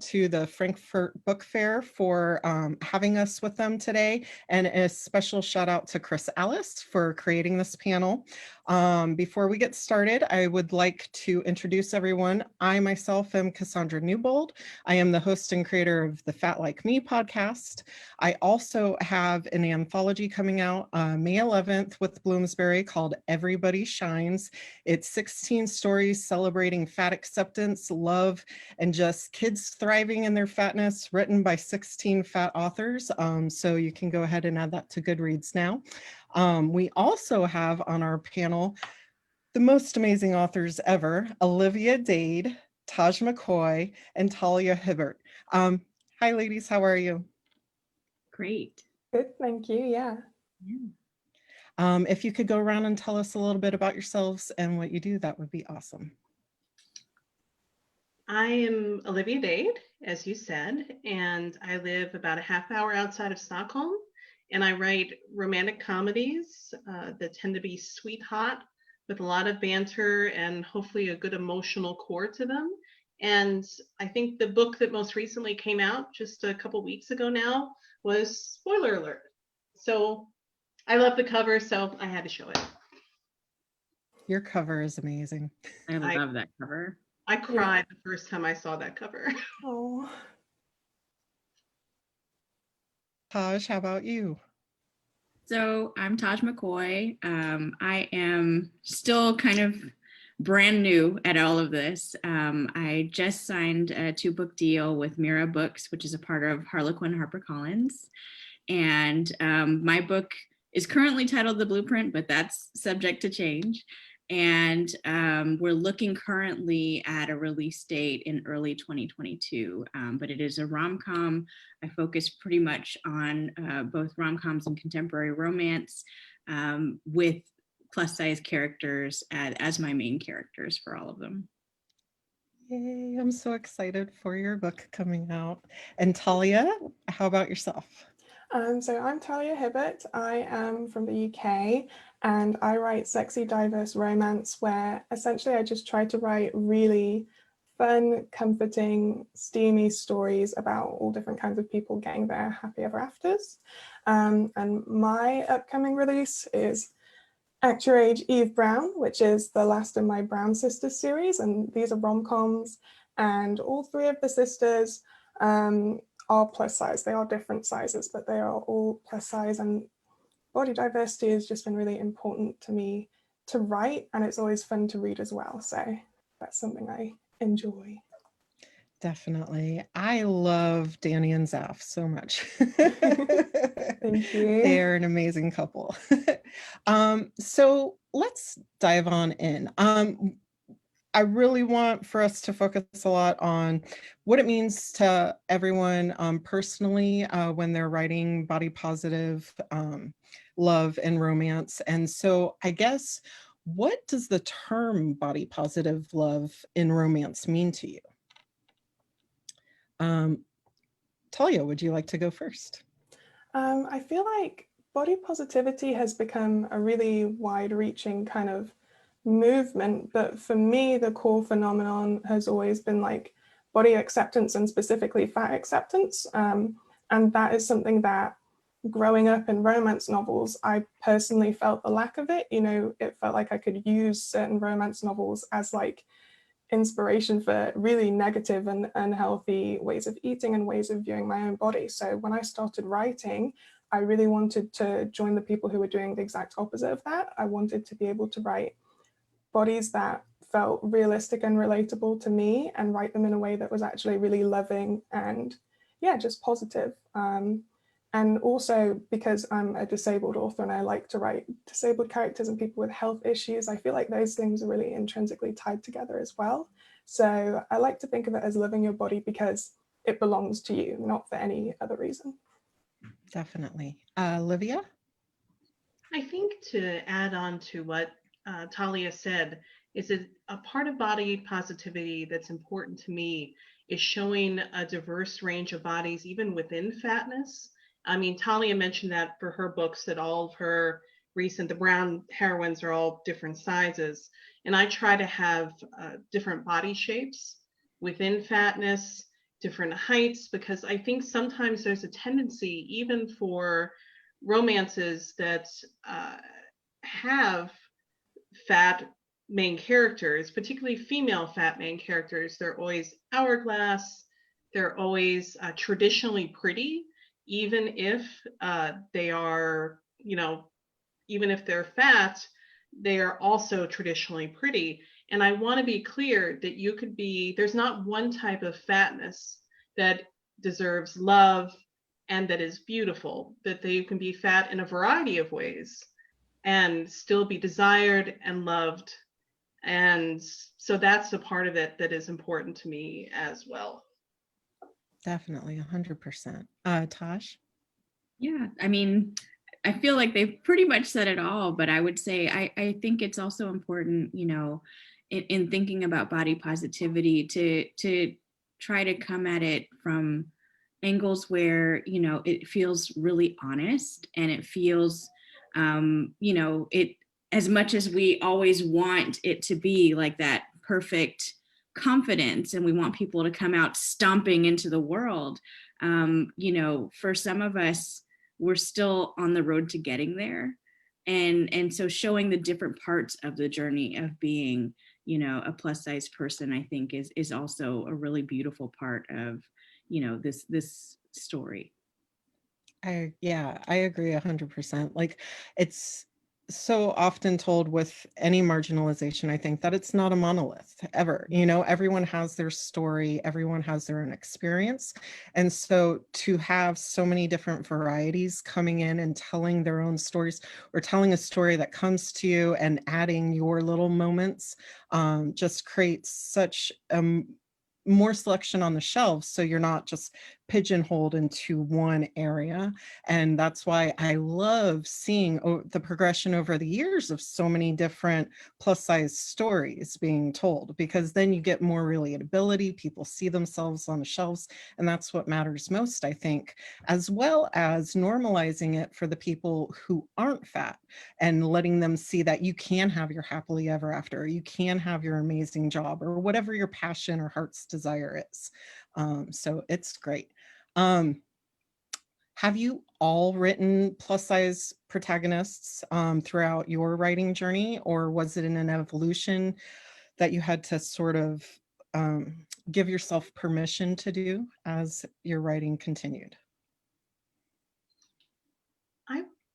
to the Frankfurt Book Fair for having us with them today, and a special shout out to Chris Ellis for creating this panel. Before we get started, I would like to introduce everyone. I myself am Cassandra Newbould. I am the host and creator of the Fat Like Me podcast. I also have an anthology coming out May 11th with Bloomsbury called Everybody Shines. It's 16 stories celebrating fat acceptance, love, and just kids thriving in their fatness, written by 16 fat authors. So you can go ahead and add that to Goodreads now. We also have on our panel the most amazing authors ever, Olivia Dade, Taj McCoy, and Talia Hibbert. Hi, ladies. How are you? Great. Good, thank you. Yeah. If you could go around and tell us a little bit about yourselves and what you do, that would be awesome. I am Olivia Dade, as you said, and I live about a half hour outside of Stockholm, and I write romantic comedies that tend to be sweet hot with a lot of banter and hopefully a good emotional core to them. And I think the book that most recently came out just a couple weeks ago now was, spoiler alert. So I love the cover, so I had to show it. Your cover is amazing. I love that cover. I cried the first time I saw that cover. Oh. Taj, how about you? So I'm Taj McCoy. I am still kind of brand new at all of this. I just signed a 2-book deal with Mira Books, which is a part of Harlequin HarperCollins. And my book is currently titled The Blueprint, but that's subject to change. And we're looking currently at a release date in early 2022, but it is a rom-com. I focus pretty much on both rom-coms and contemporary romance with plus-size characters as my main characters for all of them. Yay, I'm so excited for your book coming out. And Talia, how about yourself? So I'm Talia Hibbert. I am from the UK and I write sexy, diverse romance where essentially I just try to write really fun, comforting, steamy stories about all different kinds of people getting their happy ever afters. And my upcoming release is Act Your Age Eve Brown, which is the last in my Brown Sisters series. And these are rom-coms and all 3 of the sisters are plus size. They are different sizes, but they are all plus size, and body diversity has just been really important to me to write, and it's always fun to read as well. So that's something I enjoy. Definitely. I love Danny and Zaf so much. Thank you. They're an amazing couple. So let's dive on in. I really want for us to focus a lot on what it means to everyone personally when they're writing body positive love and romance. And so I guess, what does the term body positive love in romance mean to you? Talia, would you like to go first? I feel like body positivity has become a really wide-reaching kind of movement, but for me the core phenomenon has always been like body acceptance, and specifically fat acceptance, and that is something that growing up in romance novels I personally felt the lack of it. You know, it felt like I could use certain romance novels as like inspiration for really negative and unhealthy ways of eating and ways of viewing my own body. So when I started writing, I really wanted to join the people who were doing the exact opposite of that. I wanted to be able to write bodies that felt realistic and relatable to me, and write them in a way that was actually really loving and just positive. And also because I'm a disabled author and I like to write disabled characters and people with health issues, I feel like those things are really intrinsically tied together as well. So I like to think of it as loving your body because it belongs to you, not for any other reason. Definitely. Olivia? I think to add on to what Talia said, is a part of body positivity that's important to me is showing a diverse range of bodies, even within fatness. I mean, Talia mentioned that for her books, that all of her the brown heroines are all different sizes. And I try to have different body shapes within fatness, different heights, because I think sometimes there's a tendency, even for romances that have fat main characters, particularly female fat main characters, they're always hourglass, they're always traditionally pretty, even if they are, even if they're fat, they are also traditionally pretty. And I want to be clear that there's not one type of fatness that deserves love and that is beautiful, that you can be fat in a variety of ways and still be desired and loved. And so that's a part of it that is important to me as well. Definitely 100%. Tosh? Yeah, I mean, I feel like they've pretty much said it all, but I would say I think it's also important, in thinking about body positivity to try to come at it from angles where, it feels really honest, and it feels, it, as much as we always want it to be like that perfect confidence, and we want people to come out stomping into the world, for some of us, we're still on the road to getting there. And so showing the different parts of the journey of being, a plus size person, I think is also a really beautiful part of, this story. I agree 100%. Like, it's so often told with any marginalization, I think, that it's not a monolith ever. Everyone has their story, everyone has their own experience. And so to have so many different varieties coming in and telling their own stories, or telling a story that comes to you and adding your little moments, just creates such more selection on the shelves, so you're not just pigeonholed into one area. And that's why I love seeing the progression over the years of so many different plus size stories being told, because then you get more relatability, people see themselves on the shelves, and that's what matters most, I think, as well as normalizing it for the people who aren't fat and letting them see that you can have your happily ever after, or you can have your amazing job, or whatever your passion or heart's desire is. So it's great. Have you all written plus size protagonists throughout your writing journey, or was it in an evolution that you had to sort of give yourself permission to do as your writing continued?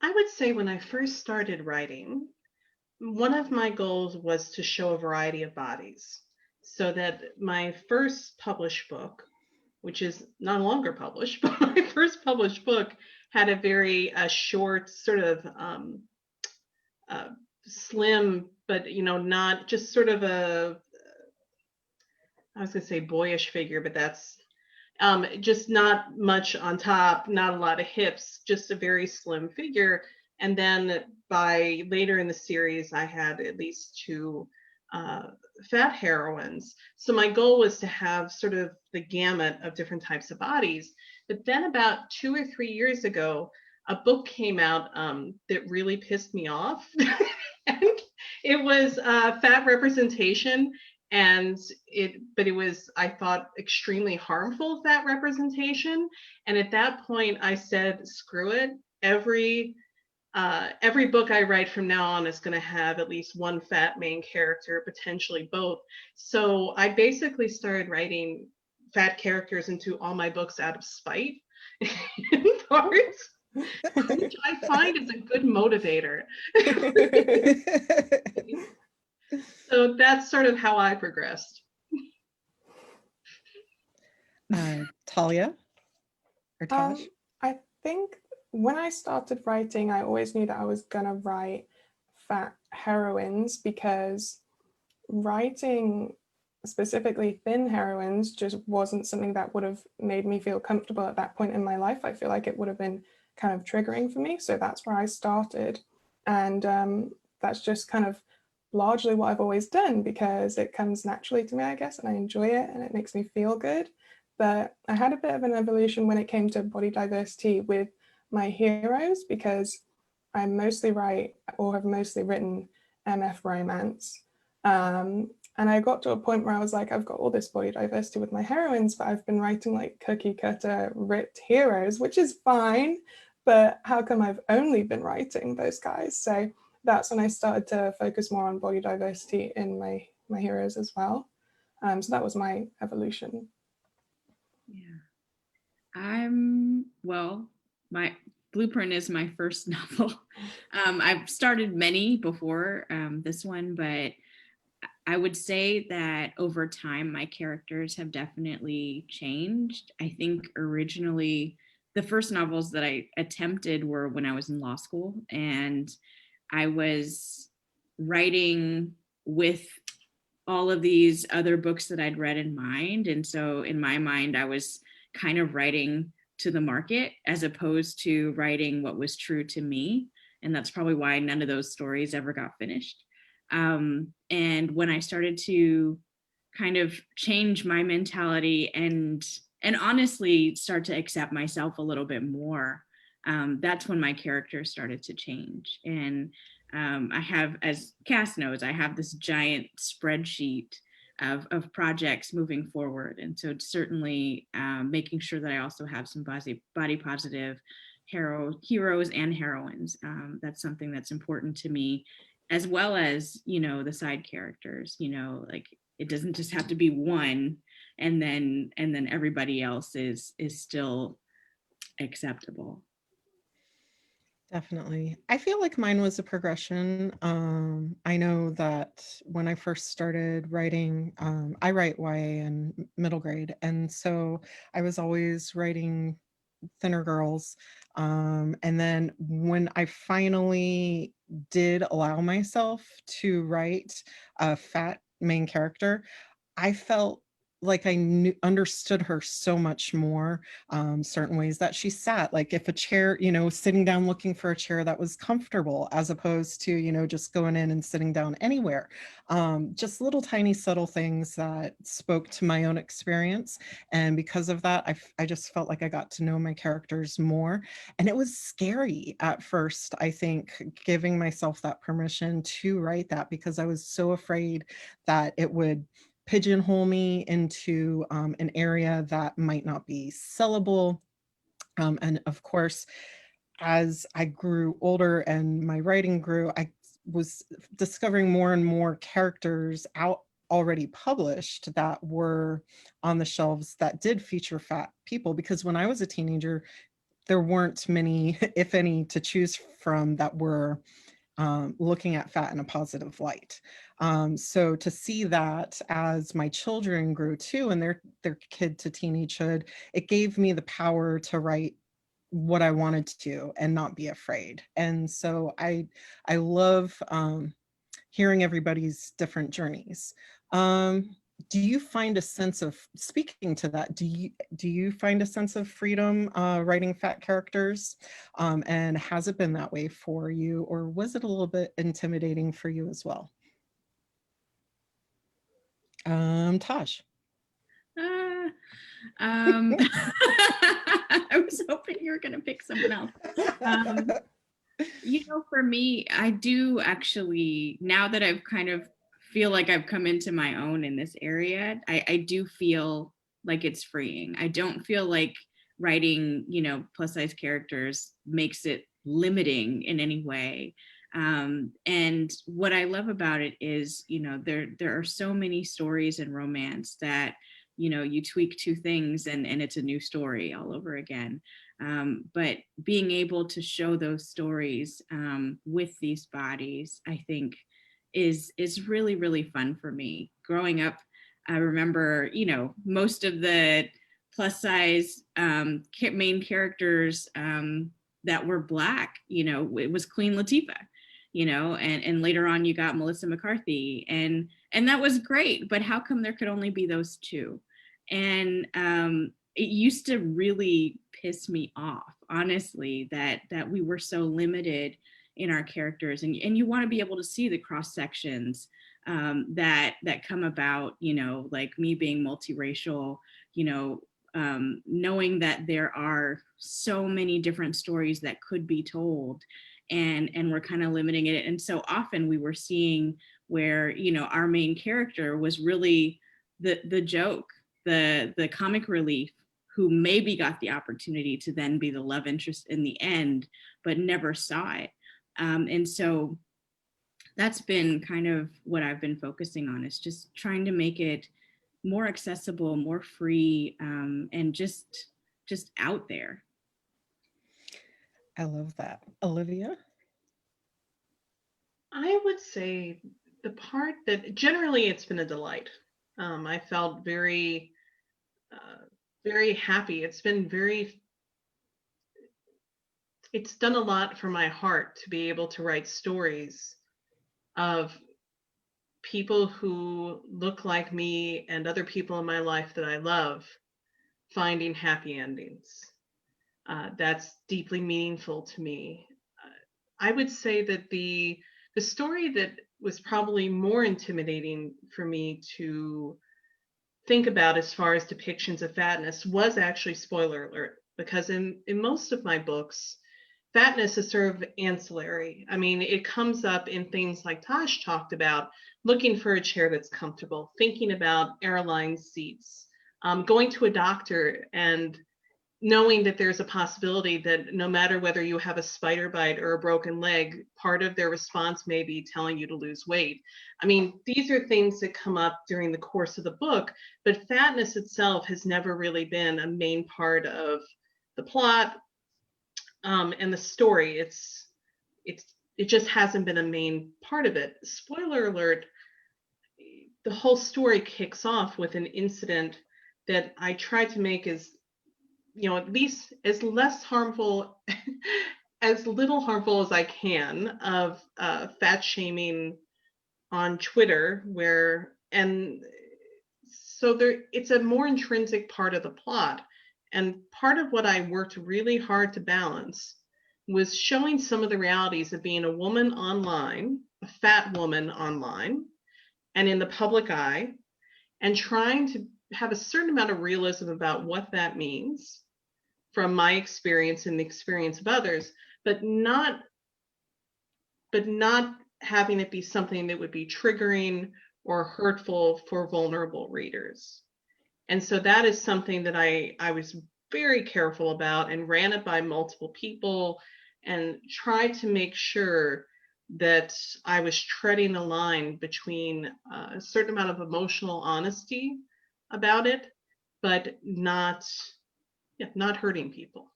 I would say when I first started writing, one of my goals was to show a variety of bodies, so that my first published book, which is no longer published, but my first published book had a very short, sort of slim, but not just sort of I was going to say boyish figure, but that's just not much on top, not a lot of hips, just a very slim figure. And then by later in the series, I had at least two fat heroines. So my goal was to have sort of the gamut of different types of bodies. But then about 2 or 3 years ago, a book came out that really pissed me off. And it was fat representation. But it was, I thought, extremely harmful fat representation. And at that point I said, screw it. Every book I write from now on is going to have at least one fat main character, potentially both. So I basically started writing fat characters into all my books out of spite, in parts, which I find is a good motivator. So that's sort of how I progressed. Talia or Tosh? I think when I started writing, I always knew that I was gonna write fat heroines, because writing specifically thin heroines just wasn't something that would have made me feel comfortable at that point in my life. I feel like it would have been kind of triggering for me. So that's where I started. And that's just kind of largely what I've always done, because it comes naturally to me, I guess, and I enjoy it and it makes me feel good. But I had a bit of an evolution when it came to body diversity with my heroes, because I mostly write, or have mostly written, MF romance. And I got to a point where I was like, I've got all this body diversity with my heroines, but I've been writing like cookie cutter ripped heroes, which is fine, but how come I've only been writing those guys? So that's when I started to focus more on body diversity in my heroes as well. So that was my evolution. Yeah. Well, my Blueprint is my first novel. I've started many before this one, but I would say that over time, my characters have definitely changed. I think originally, the first novels that I attempted were when I was in law school, and I was writing with all of these other books that I'd read in mind. And so in my mind, I was kind of writing to the market as opposed to writing what was true to me. And that's probably why none of those stories ever got finished. And when I started to kind of change my mentality and honestly start to accept myself a little bit more, that's when my character started to change. And I have, as Cass knows, I have this giant spreadsheet of projects moving forward. And so certainly making sure that I also have some body positive heroes and heroines. That's something that's important to me, as well as, you know, the side characters, you know, like it doesn't just have to be one and then everybody else is still acceptable. Definitely. I feel like mine was a progression. I know that when I first started writing, I write YA in middle grade. And so I was always writing thinner girls. And then when I finally did allow myself to write a fat main character, I felt like I understood her so much more. Certain ways that she sat, like if a chair, you know, sitting down looking for a chair that was comfortable, as opposed to, you know, just going in and sitting down anywhere. Just little tiny subtle things that spoke to my own experience. And because of that, I just felt like I got to know my characters more. And it was scary at first, I think, giving myself that permission to write that, because I was so afraid that it would pigeonhole me into an area that might not be sellable. And of course, as I grew older and my writing grew, I was discovering more and more characters out already published that were on the shelves that did feature fat people. Because when I was a teenager, there weren't many, if any, to choose from that were looking at fat in a positive light. So to see that as my children grew too, and their kid to teenagehood, it gave me the power to write what I wanted to and not be afraid. And so I love hearing everybody's different journeys. Do you find a sense of, speaking to that, do you find a sense of freedom writing fat characters? And has it been that way for you, or was it a little bit intimidating for you as well? Taj. I was hoping you were going to pick someone else. You know, for me, I do actually, now that I've kind of feel like I've come into my own in this area, I do feel like it's freeing. I don't feel like writing, you know, plus size characters makes it limiting in any way. And what I love about it is, you know, there are so many stories in romance that, you know, you tweak two things and it's a new story all over again. But being able to show those stories with these bodies, I think is really, really fun for me. Growing up, I remember, you know, most of the plus size main characters that were Black, you know, it was Queen Latifah, you know, and later on you got Melissa McCarthy, and that was great, but how come there could only be those two? And it used to really piss me off, honestly, that we were so limited in our characters, and you want to be able to see the cross sections that come about, you know, like me being multiracial, you know, knowing that there are so many different stories that could be told, and we're kind of limiting it. And so often we were seeing where, you know, our main character was really the joke, the comic relief, who maybe got the opportunity to then be the love interest in the end, but never saw it. And so that's been kind of what I've been focusing on, is just trying to make it more accessible, more free, and just out there. I love that. Olivia? I would say the part that generally it's been a delight. I felt very, very happy. It's done a lot for my heart to be able to write stories of people who look like me and other people in my life that I love finding happy endings. That's deeply meaningful to me. I would say that the story that was probably more intimidating for me to think about as far as depictions of fatness was actually, spoiler alert, because in most of my books, fatness is sort of ancillary. I mean, it comes up in things like Taj talked about, looking for a chair that's comfortable, thinking about airline seats, going to a doctor and knowing that there's a possibility that no matter whether you have a spider bite or a broken leg, part of their response may be telling you to lose weight. I mean, these are things that come up during the course of the book, but fatness itself has never really been a main part of the plot and the story. It just hasn't been a main part of it. Spoiler alert, the whole story kicks off with an incident that I tried to make as, you know, at least as less harmful, as little harmful as I can, of fat shaming on Twitter, it's a more intrinsic part of the plot. And part of what I worked really hard to balance was showing some of the realities of being a woman online, a fat woman online, and in the public eye, and trying to have a certain amount of realism about what that means from my experience and the experience of others, but not having it be something that would be triggering or hurtful for vulnerable readers. And so that is something that I was very careful about, and ran it by multiple people and tried to make sure that I was treading a line between a certain amount of emotional honesty about it, but not hurting people.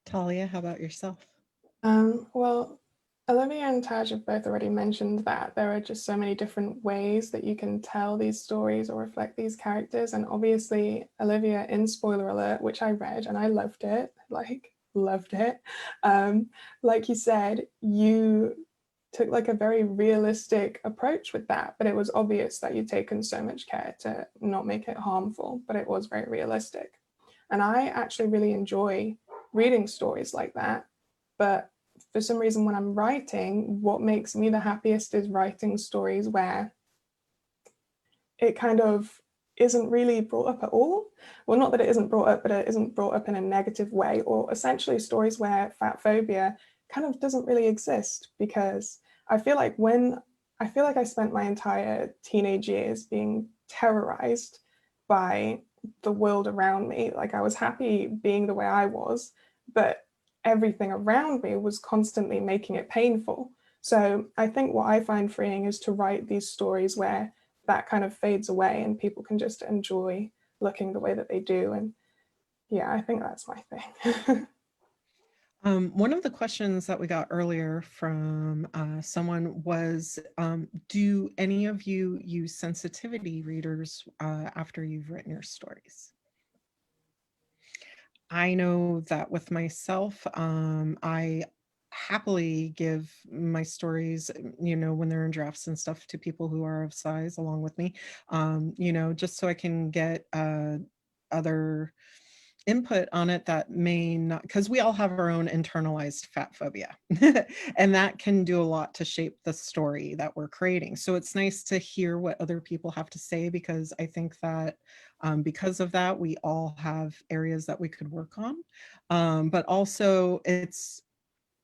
Talia, how about yourself? Well, Olivia and Taj have both already mentioned that there are just so many different ways that you can tell these stories or reflect these characters. And obviously, Olivia, in Spoiler Alert, which I read and I loved it, loved it. Like you said, you took like a very realistic approach with that, but it was obvious that you'd taken so much care to not make it harmful, but it was very realistic. And I actually really enjoy reading stories like that. But for some reason, when I'm writing, what makes me the happiest is writing stories where it kind of isn't really brought up at all. Well, not that it isn't brought up, but it isn't brought up in a negative way, or essentially stories where fat phobia kind of doesn't really exist, because I feel like I spent my entire teenage years being terrorized by the world around me. Like, I was happy being the way I was, but everything around me was constantly making it painful. So I think what I find freeing is to write these stories where that kind of fades away and people can just enjoy looking the way that they do. And yeah, I think that's my thing. One of the questions that we got earlier from someone was, do any of you use sensitivity readers after you've written your stories? I know that with myself, I happily give my stories, when they're in drafts and stuff, to people who are of size along with me, just so I can get other input on it that may not, because we all have our own internalized fat phobia and that can do a lot to shape the story that we're creating. So it's nice to hear what other people have to say, because I think that because of that, we all have areas that we could work on. But also it's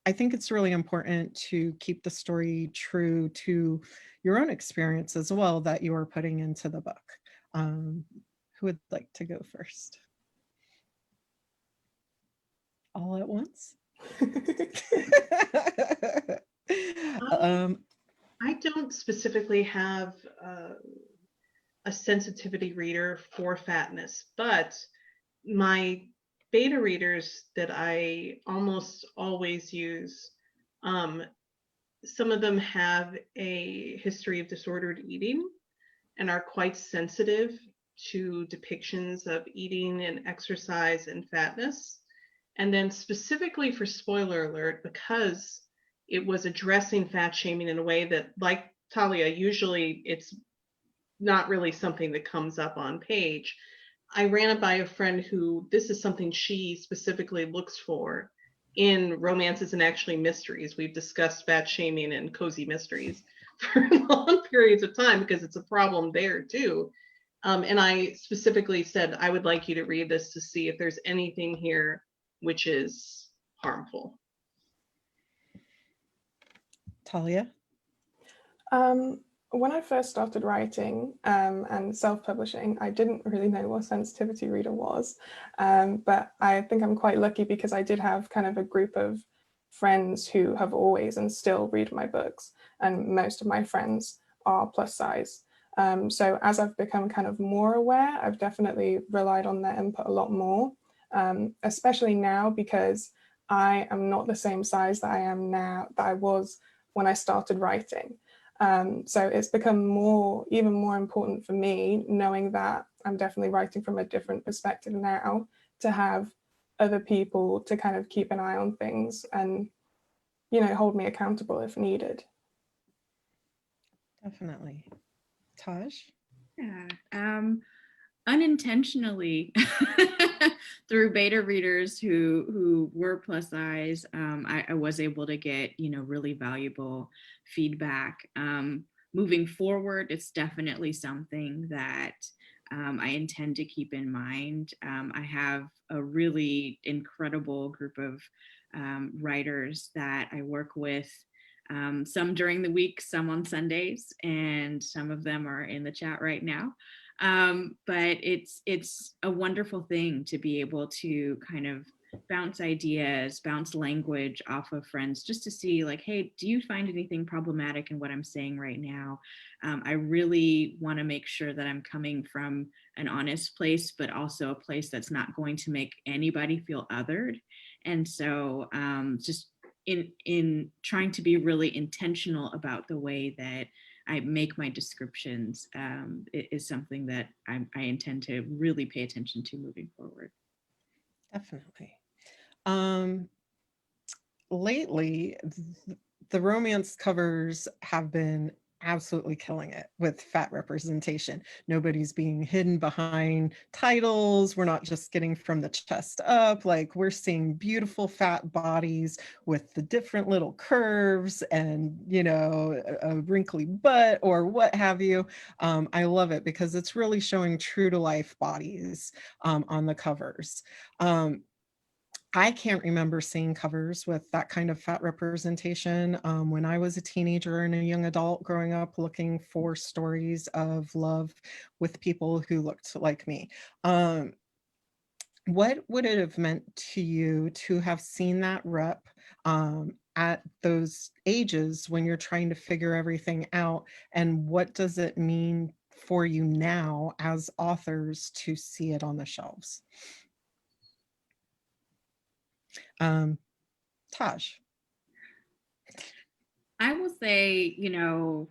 I think it's really important to keep the story true to your own experience as well that you are putting into the book. Who would like to go first? All at once? I don't specifically have a sensitivity reader for fatness, but my beta readers that I almost always use, some of them have a history of disordered eating and are quite sensitive to depictions of eating and exercise and fatness. And then specifically for spoiler alert, because it was addressing fat shaming in a way that, like Talia, usually it's not really something that comes up on page. I ran it by a friend who this is something she specifically looks for in romances and actually mysteries. We've discussed fat shaming and cozy mysteries for long periods of time because it's a problem there too. And I specifically said, I would like you to read this to see if there's anything here which is harmful. Talia? When I first started writing and self-publishing, I didn't really know what sensitivity reader was, but I think I'm quite lucky because I did have kind of a group of friends who have always and still read my books, and most of my friends are plus size. So as I've become kind of more aware, I've definitely relied on their input a lot more, especially now because I am not the same size that I am now that I was when I started writing. So it's become even more important for me, knowing that I'm definitely writing from a different perspective now, to have other people to kind of keep an eye on things and, you know, hold me accountable if needed. Definitely. Taj? Yeah. Unintentionally through beta readers who were plus size, I was able to get, you know, really valuable feedback. Moving forward, it's definitely something that I intend to keep in mind. I have a really incredible group of writers that I work with, some during the week, some on Sundays, and some of them are in the chat right now. But it's a wonderful thing to be able to kind of bounce ideas, bounce language off of friends, just to see like, hey, do you find anything problematic in what I'm saying right now? I really want to make sure that I'm coming from an honest place, but also a place that's not going to make anybody feel othered. And so just in trying to be really intentional about the way that I make my descriptions, is something that I intend to really pay attention to moving forward. Definitely. Lately, the romance covers have been absolutely killing it with fat representation. Nobody's being hidden behind titles. We're not just getting from the chest up. Like, we're seeing beautiful fat bodies with the different little curves and, you know, a wrinkly butt or what have you. I love it because it's really showing true to life bodies on the covers. I can't remember seeing covers with that kind of fat representation when I was a teenager and a young adult growing up looking for stories of love with people who looked like me. What would it have meant to you to have seen that rep at those ages when you're trying to figure everything out? And what does it mean for you now as authors to see it on the shelves? Taj. I will say, you know,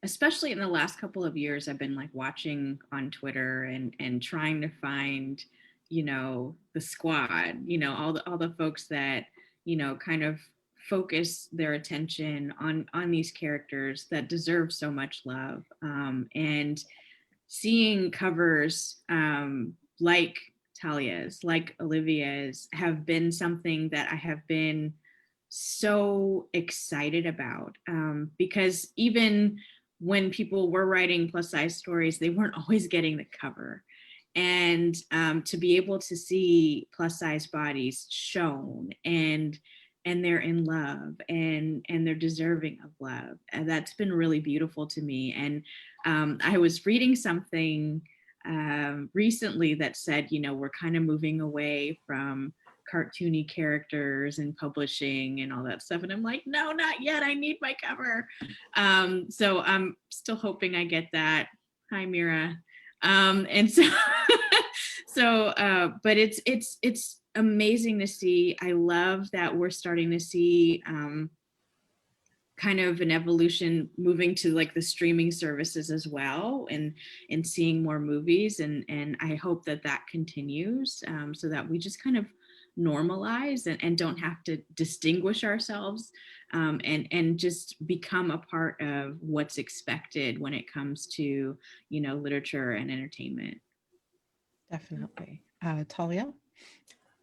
especially in the last couple of years, I've been like watching on Twitter and trying to find, you know, the squad, you know, all the folks that, you know, kind of focus their attention on these characters that deserve so much love. And seeing covers like Talia's, like Olivia's, have been something that I have been so excited about, because even when people were writing plus size stories, they weren't always getting the cover. And to be able to see plus size bodies shown, and they're in love, and they're deserving of love, and that's been really beautiful to me. And I was reading something recently that said, you know, we're kind of moving away from cartoony characters and publishing and all that stuff, and I'm like, no, not yet, I need my cover. So I'm still hoping I get that. Hi, Mira. And so but it's amazing to see. I love that we're starting to see kind of an evolution moving to like the streaming services as well, and seeing more movies, and I hope that that continues, so that we just kind of normalize and don't have to distinguish ourselves, and just become a part of what's expected when it comes to, you know, literature and entertainment. Definitely. Talia?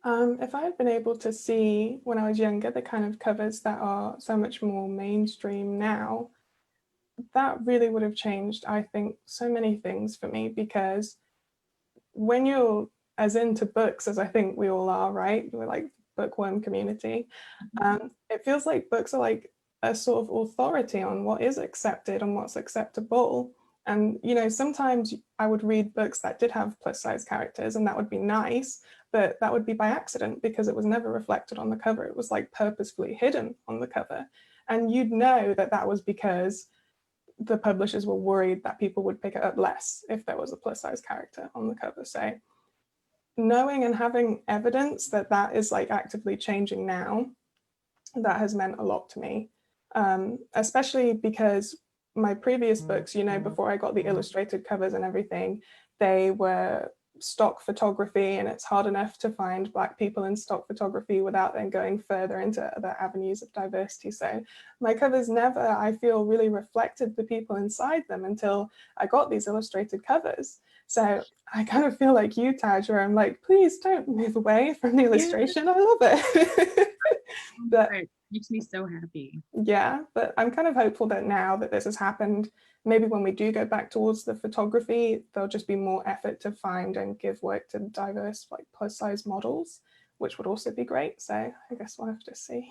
If I had been able to see when I was younger the kind of covers that are so much more mainstream now, that really would have changed, I think, so many things for me, because when you're as into books as I think we all are, right? We're like bookworm community. It feels like books are like a sort of authority on what is accepted and what's acceptable. And, you know, sometimes I would read books that did have plus size characters, and that would be nice, but that would be by accident because it was never reflected on the cover. It was like purposefully hidden on the cover. And you'd know that that was because the publishers were worried that people would pick it up less if there was a plus size character on the cover. So knowing and having evidence that that is like actively changing now, that has meant a lot to me, especially because my previous books, you know, before I got the illustrated covers and everything, they were stock photography, and it's hard enough to find Black people in stock photography without then going further into other avenues of diversity. So my covers never, I feel, really reflected the people inside them until I got these illustrated covers. So I kind of feel like you, Taj, where I'm like, please don't move away from the illustration. I love it. But it makes me so happy. yeah, but I'm kind of hopeful that now that this has happened, maybe when we do go back towards the photography, there'll just be more effort to find and give work to diverse, like plus size models, which would also be great. So I guess we'll have to see.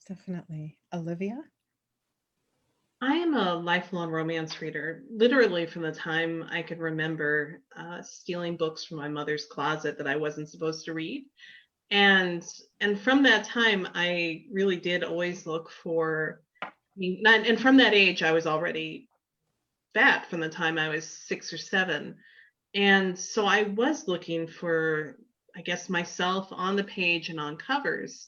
Definitely. Olivia? I am a lifelong romance reader, literally from the time I could remember, stealing books from my mother's closet that I wasn't supposed to read. And from that time, I really did always look for, and from that age, I was already fat from the time I was 6 or 7. And so I was looking for, I guess, myself on the page and on covers.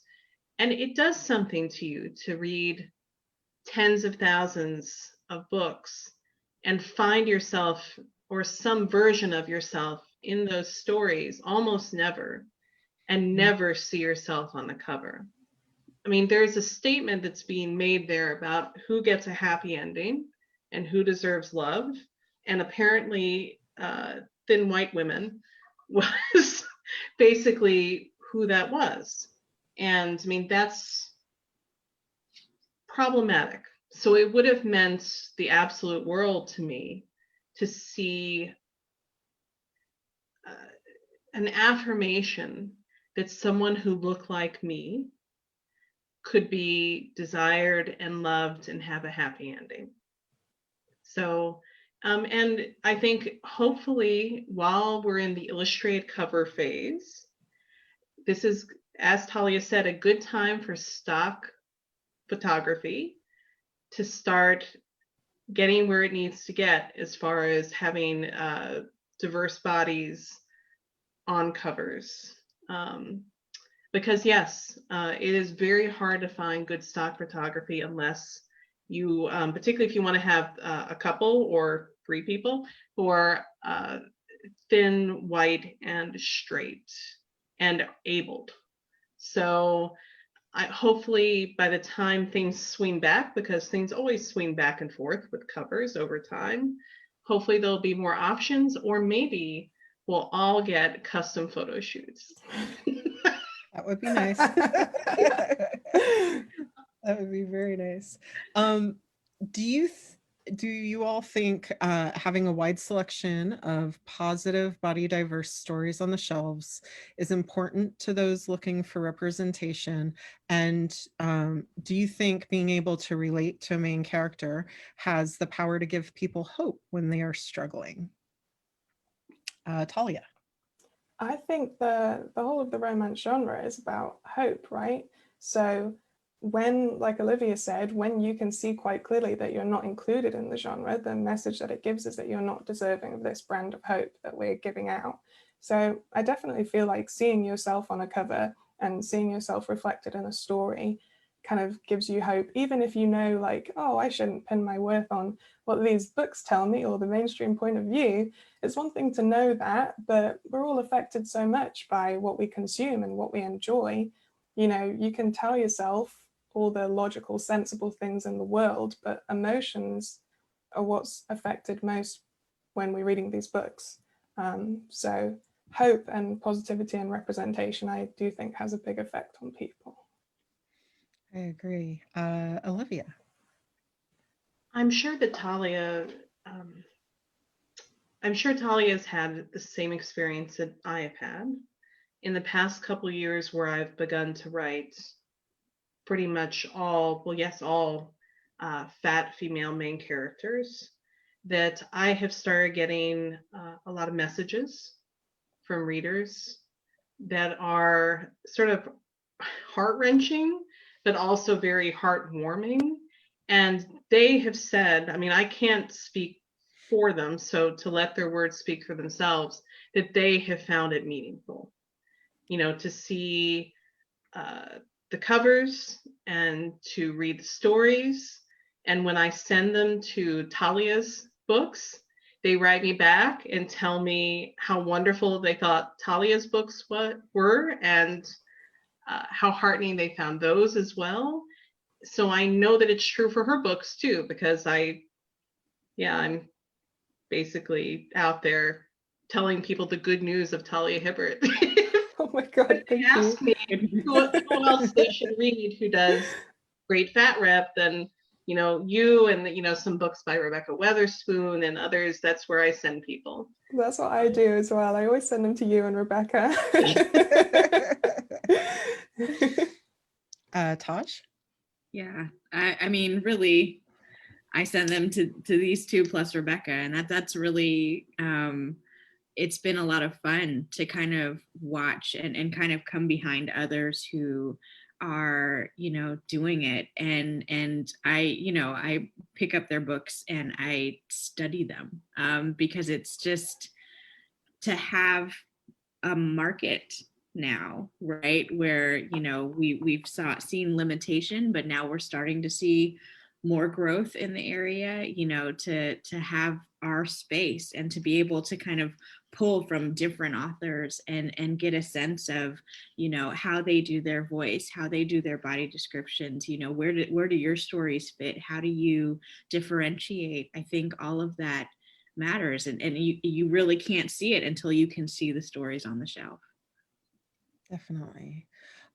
And it does something to you to read tens of thousands of books and find yourself or some version of yourself in those stories almost never, and never see yourself on the cover. I mean, there's a statement that's being made there about who gets a happy ending and who deserves love. And apparently, Thin White Women was basically who that was. And I mean, that's problematic. So it would have meant the absolute world to me to see an affirmation that someone who looked like me could be desired and loved and have a happy ending. So, and I think hopefully while we're in the illustrated cover phase, this is, as Talia said, a good time for stock photography to start getting where it needs to get as far as having diverse bodies on covers. Because yes, it is very hard to find good stock photography unless you, particularly if you want to have a couple or 3 people who are thin, white, and straight and abled. So hopefully by the time things swing back, because things always swing back and forth with covers over time, hopefully there'll be more options, or maybe we'll all get custom photo shoots. That would be nice. That would be very nice. Do you Do you all think having a wide selection of positive, body diverse stories on the shelves is important to those looking for representation? And do you think being able to relate to a main character has the power to give people hope when they are struggling? Talia. I think the whole of the romance genre is about hope, right? So when, like Olivia said, when you can see quite clearly that you're not included in the genre, the message that it gives is that you're not deserving of this brand of hope that we're giving out. So I definitely feel like seeing yourself on a cover and seeing yourself reflected in a story kind of gives you hope, even if you know, like, oh, I shouldn't pin my worth on what these books tell me or the mainstream point of view. It's one thing to know that, but we're all affected so much by what we consume and what we enjoy. You know, you can tell yourself all the logical, sensible things in the world, but emotions are what's affected most when we're reading these books. So hope and positivity and representation, I do think, has a big effect on people. I agree. Olivia. I'm sure that um, I'm sure Talia's had the same experience that I have had in the past couple of years, where I've begun to write pretty much all, well, yes, all fat female main characters, that I have started getting a lot of messages from readers that are sort of heart wrenching, but also very heartwarming. And they have said, I mean, I can't speak for them, so to let their words speak for themselves, that they have found it meaningful, you know, to see the covers and to read the stories. And when I send them to Talia's books, they write me back and tell me how wonderful they thought Talia's books were, and how heartening they found those as well. So I know that it's true for her books too, because I'm basically out there telling people the good news of Talia Hibbert. Oh my God, They thank you. ask me who else they should read who does great fat rep, then you and some books by Rebecca Weatherspoon and others. That's where I send people. That's what I do as well. I always send them to you and Rebecca. Taj. Yeah, I mean, really, I send them to these two plus Rebecca, and that's really it's been a lot of fun to kind of watch and kind of come behind others who are doing it, and I pick up their books and I study them because it's just to have a market now, right, where we've seen limitation, but now we're starting to see more growth in the area, to have our space and to be able to kind of pull from different authors and get a sense of how they do their voice, how they do their body descriptions, where do your stories fit, how do you differentiate. I think all of that matters, and you really can't see it until you can see the stories on the shelf. Definitely.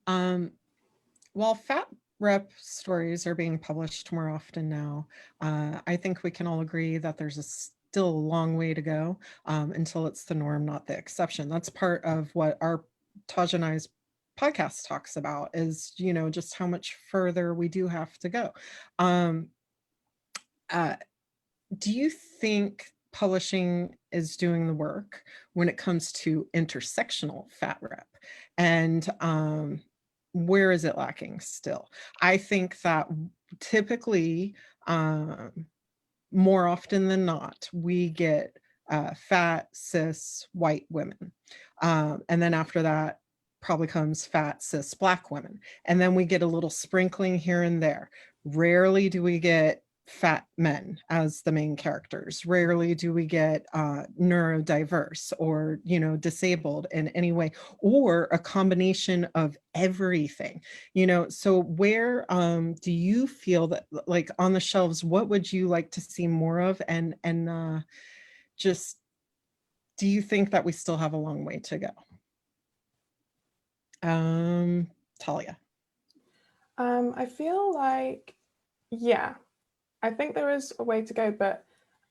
While fat rep stories are being published more often now, I think we can all agree that there's still a long way to go until it's the norm, not the exception. That's part of what our Taj and I's podcast talks about, is just how much further we do have to go. Do you think publishing is doing the work when it comes to intersectional fat rep? And where is it lacking still? I think that typically, more often than not, we get fat, cis, white women. And then after that, probably comes fat, cis, Black women. And then we get a little sprinkling here and there. Rarely do we get fat men as the main characters. Rarely do we get neurodiverse or disabled in any way, or a combination of everything. So where do you feel that, like, on the shelves, what would you like to see more of, and just, do you think that we still have a long way to go? Talia. I feel like, yeah, I think there is a way to go, but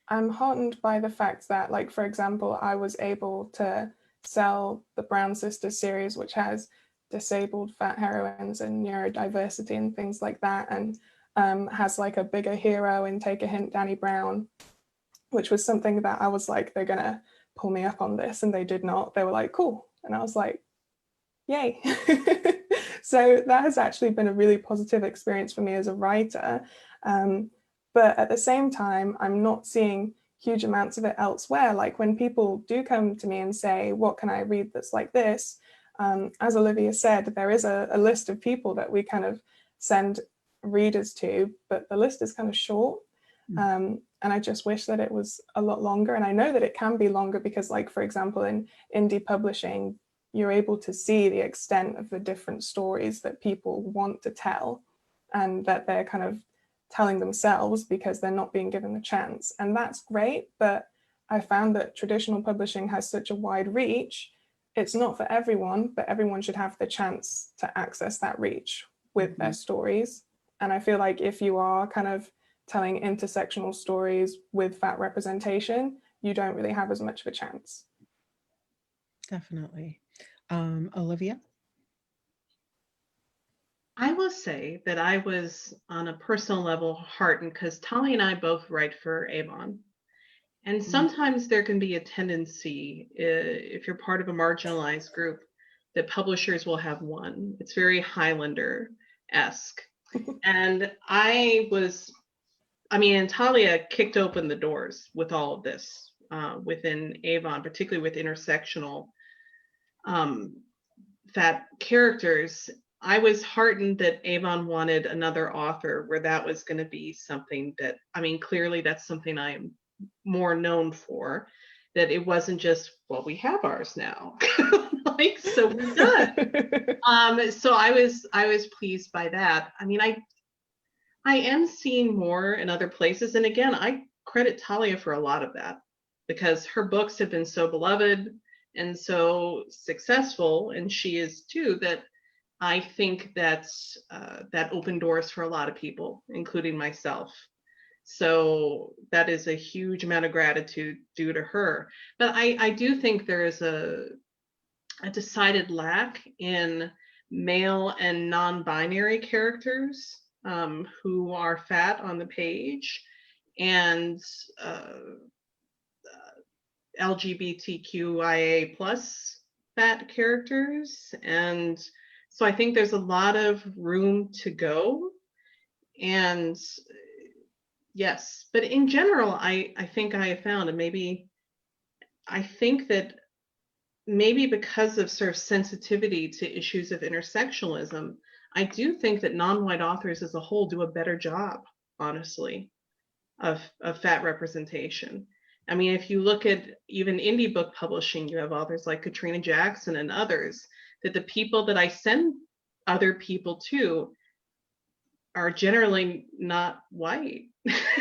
I'm heartened by the fact that, like, for example, I was able to sell the Brown Sisters series, which has disabled fat heroines and neurodiversity and things like that, and has like a bigger hero in Take a Hint, Danny Brown, which was something that I was like, they're gonna pull me up on this, and they did not. They were like, cool. And I was like, yay. So that has actually been a really positive experience for me as a writer. But at the same time, I'm not seeing huge amounts of it elsewhere. Like when people do come to me and say, what can I read that's like this? As Olivia said, there is a list of people that we kind of send readers to, but the list is kind of short. And I just wish that it was a lot longer. And I know that it can be longer because, like, for example, in indie publishing, you're able to see the extent of the different stories that people want to tell and that they're kind of telling themselves because they're not being given the chance. And that's great, but I found that traditional publishing has such a wide reach. It's not for everyone, but everyone should have the chance to access that reach with their stories. And I feel like if you are kind of telling intersectional stories with fat representation, you don't really have as much of a chance. Definitely. Olivia? I will say that I was on a personal level heartened because Talia and I both write for Avon. And sometimes there can be a tendency, if you're part of a marginalized group, that publishers will have one. It's very Highlander-esque. And and Talia kicked open the doors with all of this within Avon, particularly with intersectional fat characters. I was heartened that Avon wanted another author where that was going to be something that, clearly that's something I am more known for, that it wasn't just, well, we have ours now. Like, so we're done. So I was pleased by that. I am seeing more in other places. And again, I credit Talia for a lot of that because her books have been so beloved and so successful, and she is too, that I think that opened doors for a lot of people, including myself. So that is a huge amount of gratitude due to her. But I do think there is a decided lack in male and non-binary characters who are fat on the page, and LGBTQIA plus fat characters. And so I think there's a lot of room to go. And yes, but in general, I think I have found, and I think that maybe because of sort of sensitivity to issues of intersectionalism, I do think that non-white authors as a whole do a better job, honestly, of fat representation. If you look at even indie book publishing, you have authors like Katrina Jackson and others, that the people that I send other people to are generally not white.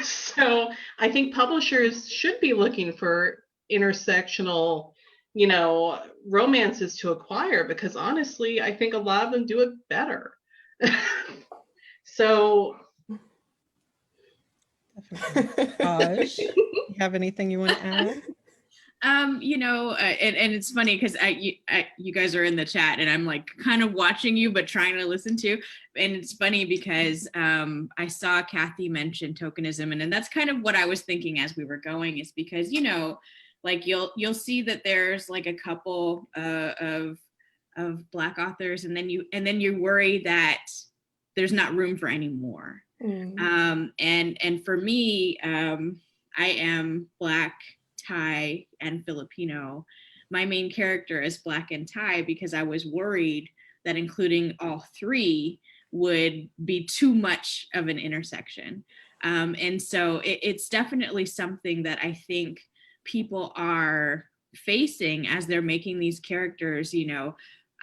So I think publishers should be looking for intersectional, romances to acquire, because honestly, I think a lot of them do it better. So Definitely. Taj, you have anything you want to add? And it's funny because you guys are in the chat and I'm like kind of watching you but trying to listen to, and it's funny because I saw Kathy mention tokenism, and that's kind of what I was thinking as we were going, is because like you'll see that there's like a couple of Black authors, and then you worry that there's not room for any more. And for me, I am Black, Thai, and Filipino. My main character is Black and Thai because I was worried that including all three would be too much of an intersection. And so it's definitely something that I think people are facing as they're making these characters.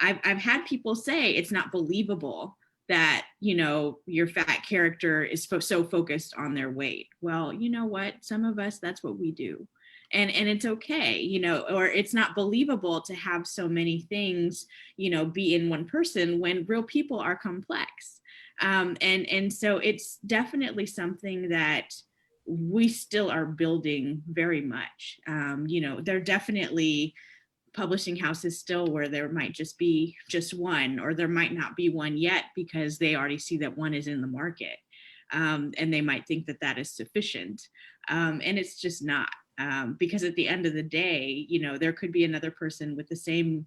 I've had people say it's not believable that your fat character is so focused on their weight. Well, you know what? Some of us, that's what we do. And it's okay, or it's not believable to have so many things, be in one person when real people are complex. And so it's definitely something that we still are building very much. There are definitely publishing houses still where there might just be just one, or there might not be one yet because they already see that one is in the market. And they might think that that is sufficient. And it's just not. Because at the end of the day, there could be another person with the same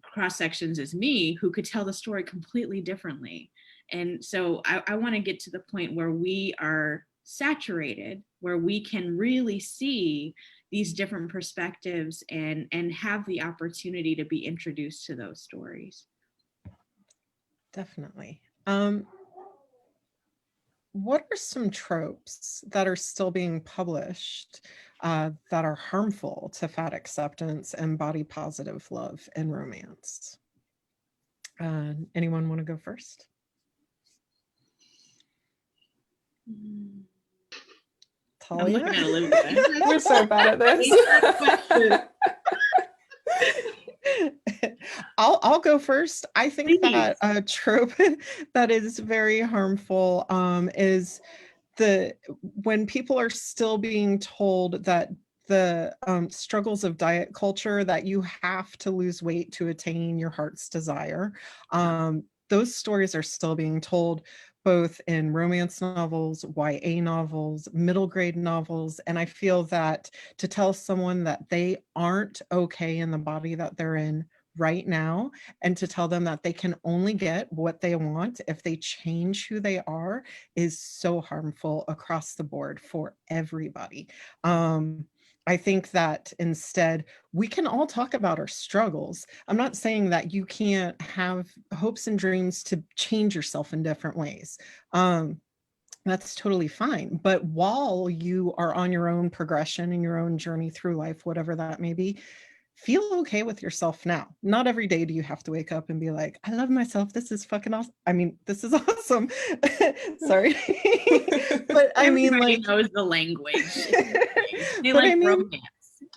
cross sections as me who could tell the story completely differently. And so I want to get to the point where we are saturated, where we can really see these different perspectives and have the opportunity to be introduced to those stories. Definitely. What are some tropes that are still being published that are harmful to fat acceptance and body positive love and romance? Anyone want to go first? Talia? I'm looking at Olivia. We're so bad at this. I'll go first. I think Please. that a trope that is very harmful is when people are still being told that the struggles of diet culture, that you have to lose weight to attain your heart's desire. Those stories are still being told both in romance novels, YA novels, middle grade novels. And I feel that to tell someone that they aren't okay in the body that they're in right now, and to tell them that they can only get what they want if they change who they are, is so harmful across the board for everybody. I think that instead we can all talk about our struggles. I'm not saying that you can't have hopes and dreams to change yourself in different ways. That's totally fine. But while you are on your own progression and your own journey through life, whatever that may be, feel okay with yourself now. Not every day do you have to wake up and be like, I love myself. This is fucking awesome. I mean, this is awesome. Sorry. But I mean, Everybody like, knows the language. They but like I mean, romance.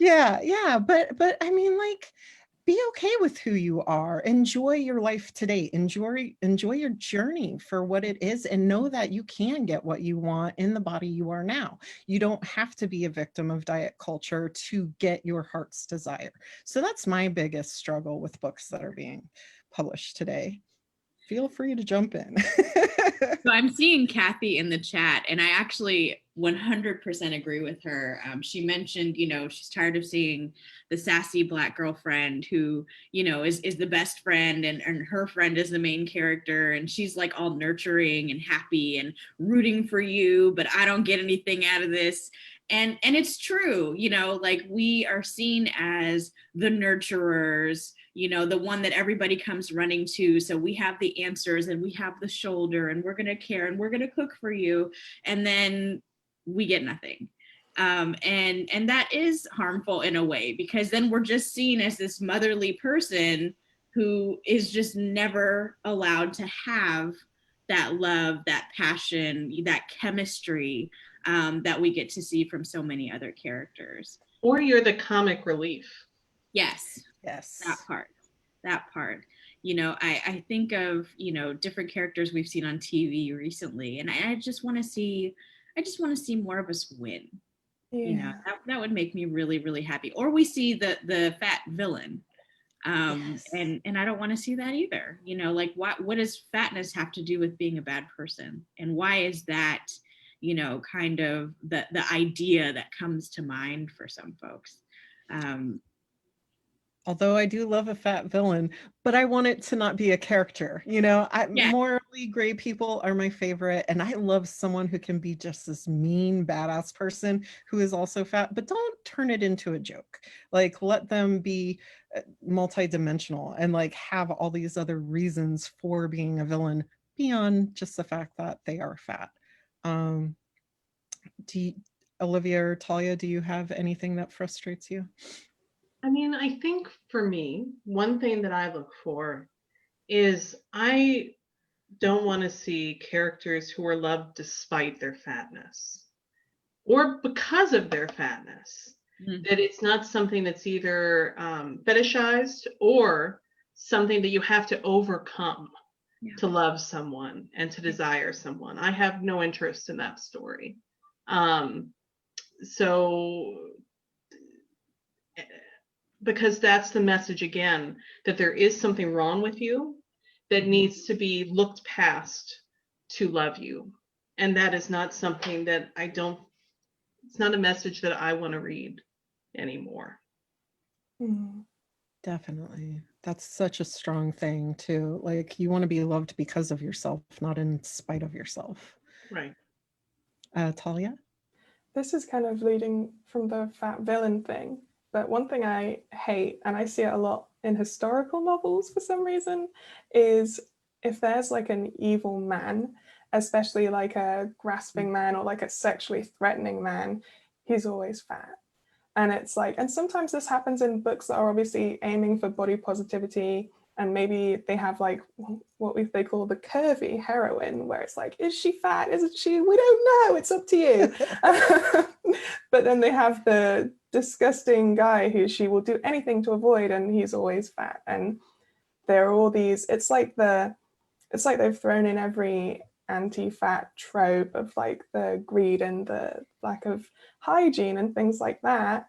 yeah. But I mean, like, be okay with who you are. Enjoy your life today. Enjoy your journey for what it is, and know that you can get what you want in the body you are now. You don't have to be a victim of diet culture to get your heart's desire. So that's my biggest struggle with books that are being published today. Feel free to jump in. So I'm seeing Kathy in the chat, and I actually 100% agree with her. She mentioned, she's tired of seeing the sassy Black girlfriend who, is the best friend, and her friend is the main character, and she's like all nurturing and happy and rooting for you, but I don't get anything out of this. And it's true, like we are seen as the nurturers, the one that everybody comes running to. So we have the answers and we have the shoulder, and we're going to care and we're going to cook for you. And then we get nothing. And that is harmful in a way, because then we're just seen as this motherly person who is just never allowed to have that love, that passion, that chemistry that we get to see from so many other characters. Or you're the comic relief. Yes. That part. I think of, different characters we've seen on TV recently, and I just want to see more of us win. Yeah. That would make me really, really happy. Or we see the fat villain. Yes. And I don't want to see that either. Like what does fatness have to do with being a bad person? And why is that, kind of the idea that comes to mind for some folks? Although I do love a fat villain, but I want it to not be a character. Morally gray people are my favorite. And I love someone who can be just this mean, badass person who is also fat, but don't turn it into a joke. Like, let them be multidimensional and like have all these other reasons for being a villain beyond just the fact that they are fat. Olivia or Talia, do you have anything that frustrates you? I mean, I think for me, one thing that I look for is I don't want to see characters who are loved despite their fatness or because of their fatness. Mm-hmm. That it's not something that's either fetishized or something that you have to overcome. to love someone and to desire someone. I have no interest in that story. So because that's the message again, that there is something wrong with you that needs to be looked past to love you. And that is not something that it's not a message that I want to read anymore. Definitely. That's such a strong thing too. Like, you want to be loved because of yourself, not in spite of yourself. Right. Talia? This is kind of leading from the fat villain thing, but one thing I hate, and I see it a lot in historical novels for some reason, is if there's like an evil man, especially like a grasping man or like a sexually threatening man, he's always fat. And it's like, and sometimes this happens in books that are obviously aiming for body positivity, and maybe they have like what they call the curvy heroine, where it's like, is she fat? Isn't she? We don't know. It's up to you. But then they have the disgusting guy who she will do anything to avoid, and he's always fat. And there are all these. It's like they've thrown in every anti-fat trope of like the greed and the lack of hygiene and things like that.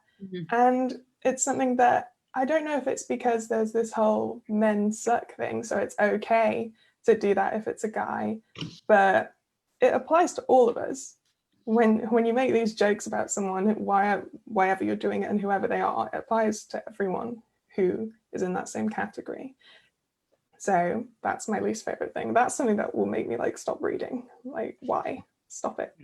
And it's something that I don't know if it's because there's this whole men suck thing, so it's okay to do that if it's a guy, but it applies to all of us. When you make these jokes about someone, why ever you're doing it and whoever they are, it applies to everyone who is in that same category. So that's my least favorite thing. That's something that will make me like stop reading. Like, why? Stop it.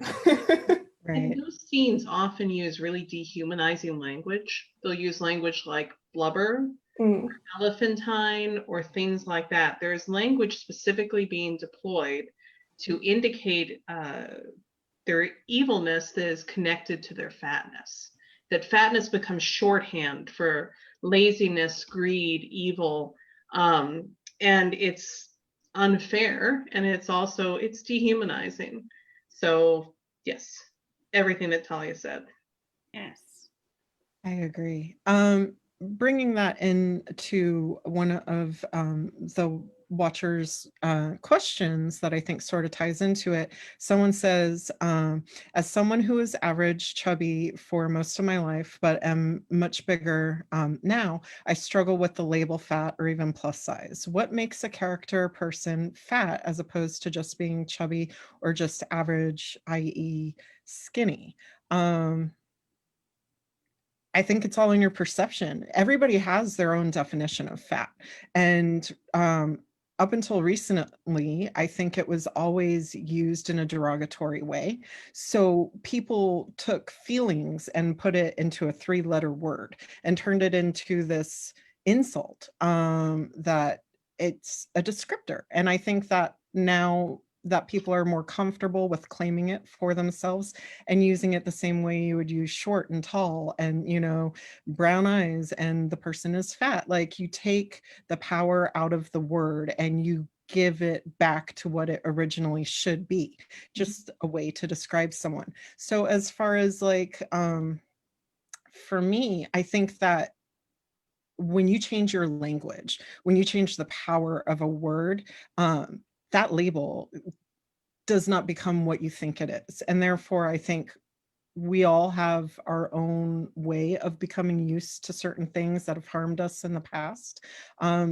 Right. And those scenes often use really dehumanizing language. They'll use language like blubber, or elephantine, or things like that. There's language specifically being deployed to indicate their evilness that is connected to their fatness. That fatness becomes shorthand for laziness, greed, evil, and it's unfair, and it's dehumanizing. So yes, everything that Talia said. Yes. I agree. Bringing that into one of the watchers' questions that I think sort of ties into it. Someone says, as someone who is average chubby for most of my life, but am much bigger now, I struggle with the label fat or even plus size. What makes a character person fat as opposed to just being chubby or just average, i.e. skinny? I think it's all in your perception. Everybody has their own definition of fat. And up until recently, I think it was always used in a derogatory way. So people took feelings and put it into a 3-letter word and turned it into this insult that it's a descriptor. And I think that now that people are more comfortable with claiming it for themselves and using it the same way you would use short and tall and, brown eyes and the person is fat. Like, you take the power out of the word and you give it back to what it originally should be, just a way to describe someone. So as far as like, for me, I think that when you change your language, when you change the power of a word, that label does not become what you think it is. And therefore, I think we all have our own way of becoming used to certain things that have harmed us in the past.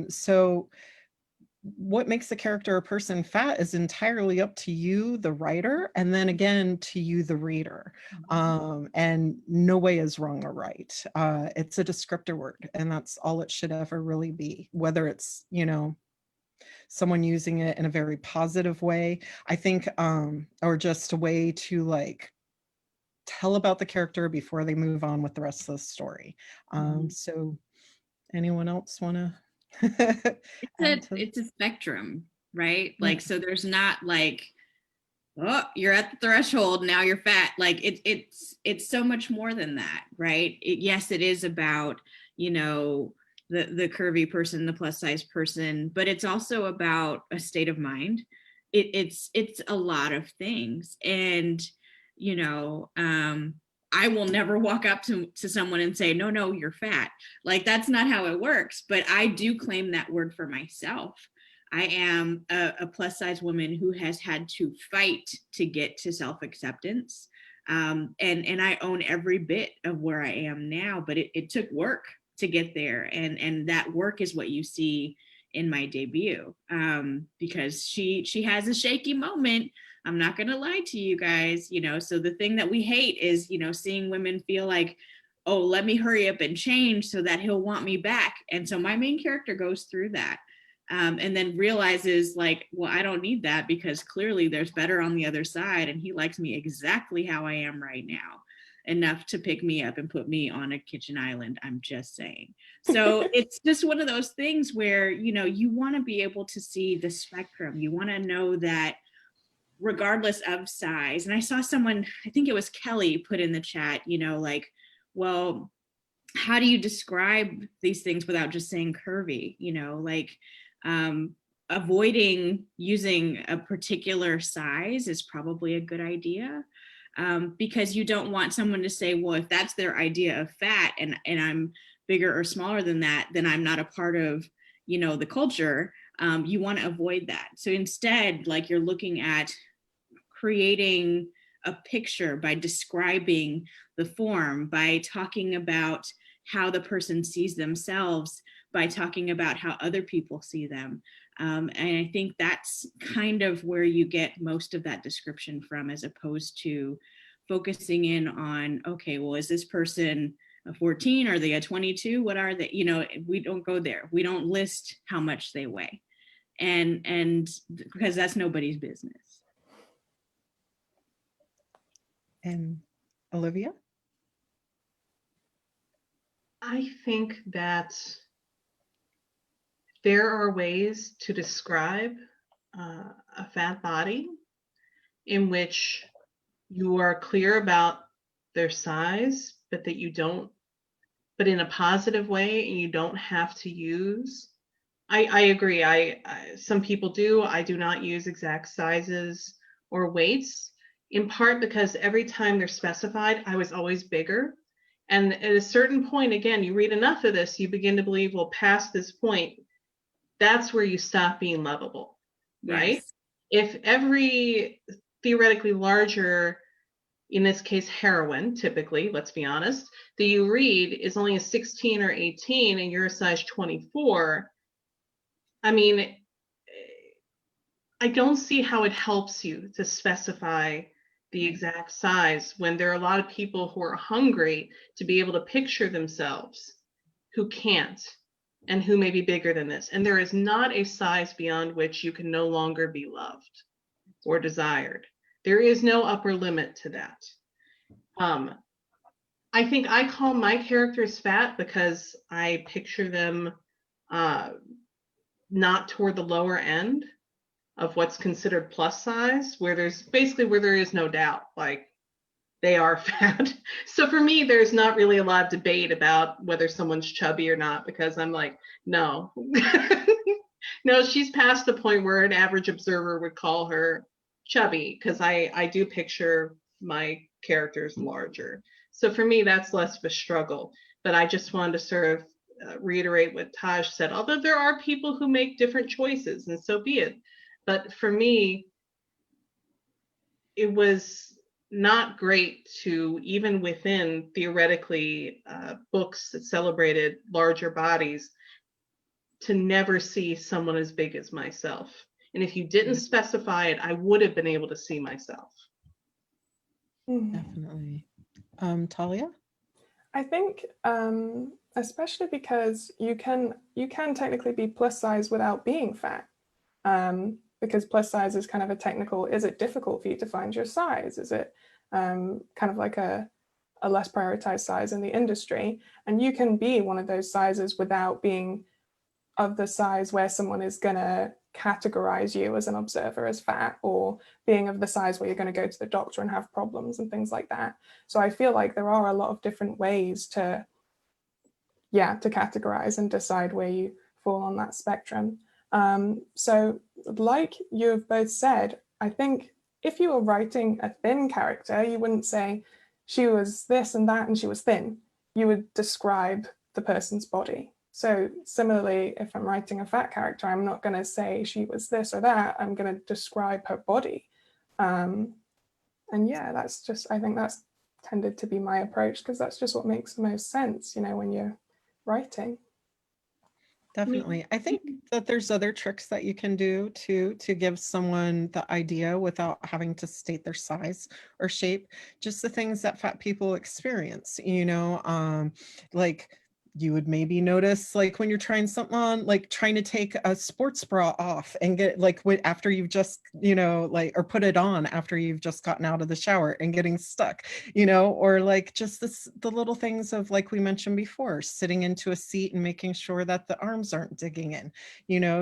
So what makes a character or person fat is entirely up to you, the writer, and then again to you, the reader. And no way is wrong or right. It's a descriptor word, and that's all it should ever really be, whether it's, someone using it in a very positive way, I think, or just a way to like tell about the character before they move on with the rest of the story. So anyone else want to? It's a spectrum, right? Like, so there's not like, oh, you're at the threshold, now you're fat. Like it's so much more than that, right? Yes, it is about, the curvy person, the plus size person, but it's also about a state of mind. It's a lot of things. And, I will never walk up to someone and say, no, you're fat. Like, that's not how it works. But I do claim that word for myself. I am a plus size woman who has had to fight to get to self-acceptance. And I own every bit of where I am now, but it took work to get there. And that work is what you see in my debut, because she has a shaky moment. I'm not going to lie to you guys, so the thing that we hate is, seeing women feel like, oh, let me hurry up and change so that he'll want me back. And so my main character goes through that. And then realizes like, well, I don't need that because clearly there's better on the other side. And he likes me exactly how I am right now, enough to pick me up and put me on a kitchen island. I'm just saying. So it's just one of those things where, you want to be able to see the spectrum. You want to know that regardless of size. And I saw someone, I think it was Kelly, put in the chat, like, well, how do you describe these things without just saying curvy? Avoiding using a particular size is probably a good idea, because you don't want someone to say, well, if that's their idea of fat and I'm bigger or smaller than that, then I'm not a part of, the culture. You want to avoid that. So instead, like, you're looking at creating a picture by describing the form, by talking about how the person sees themselves, by talking about how other people see them. And I think that's kind of where you get most of that description from, as opposed to focusing in on, okay, well, is this person a 14? Are they a 22? What are they? We don't go there. We don't list how much they weigh. And because that's nobody's business. And Olivia? I think that there are ways to describe a fat body in which you are clear about their size, but that you don't, but in a positive way, and you don't have to use. I agree. Some people do. I do not use exact sizes or weights, in part because every time they're specified, I was always bigger. And at a certain point, again, you read enough of this, you begin to believe, well, past this point, that's where you stop being lovable, right? Yes. If every theoretically larger, in this case, heroine, typically, let's be honest, that you read is only a 16 or 18 and you're a size 24, I mean, I don't see how it helps you to specify the exact size when there are a lot of people who are hungry to be able to picture themselves who can't, and who may be bigger than this. And there is not a size beyond which you can no longer be loved or desired. There is no upper limit to that. I think I call my characters fat because I picture them not toward the lower end of what's considered plus size, where there is no doubt, like, they are fat. So for me, there's not really a lot of debate about whether someone's chubby or not, because I'm like, no. No, she's past the point where an average observer would call her chubby, because I do picture my characters larger. So for me, that's less of a struggle. But I just wanted to sort of reiterate what Taj said, although there are people who make different choices, and so be it. But for me, it was not great to, even within theoretically books that celebrated larger bodies, to never see someone as big as myself. And if you didn't specify it, I would have been able to see myself. Definitely. Talia? I think especially because you can technically be plus size without being fat. Because plus size is kind of a technical, is it difficult for you to find your size? Is it kind of like a less prioritized size in the industry? And you can be one of those sizes without being of the size where someone is going to categorize you as an observer as fat, or being of the size where you're going to go to the doctor and have problems and things like that. So I feel like there are a lot of different ways to categorize and decide where you fall on that spectrum. So like you've both said, I think if you were writing a thin character, you wouldn't say she was this and that and she was thin. You would describe the person's body. So similarly, if I'm writing a fat character, I'm not going to say she was this or that. I'm going to describe her body. And yeah, I think that's tended to be my approach, because that's just what makes the most sense, when you're writing. Definitely. I think that there's other tricks that you can do to give someone the idea without having to state their size or shape, just the things that fat people experience, like you would maybe notice, like when you're trying something on, like trying to take a sports bra off and get like after you've just, or put it on after you've just gotten out of the shower and getting stuck, or like just the little things of, like we mentioned before, sitting into a seat and making sure that the arms aren't digging in,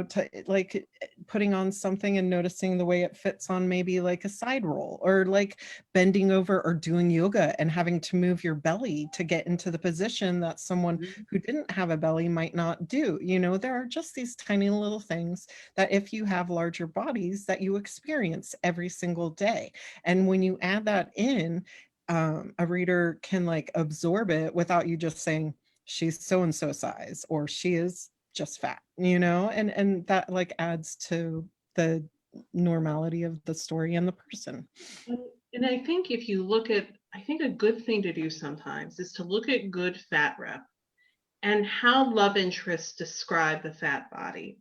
to like putting on something and noticing the way it fits on maybe like a side roll, or like bending over or doing yoga and having to move your belly to get into the position that someone who didn't have a belly might not do. There are just these tiny little things that if you have larger bodies that you experience every single day. And when you add that in, a reader can like absorb it without you just saying, she's so-and-so size, or she is just fat, and that like adds to the normality of the story and the person. And I think if you look at, I think a good thing to do sometimes is to look at good fat rep and how love interests describe the fat body.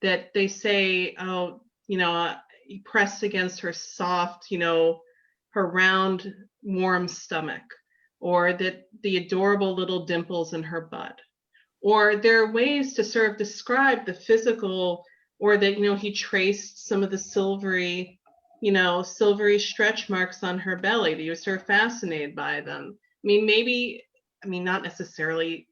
That they say, oh, pressed against her soft, her round, warm stomach, or that the adorable little dimples in her butt. Or there are ways to sort of describe the physical, or that, he traced some of the silvery stretch marks on her belly, that he was sort of fascinated by them. Not necessarily.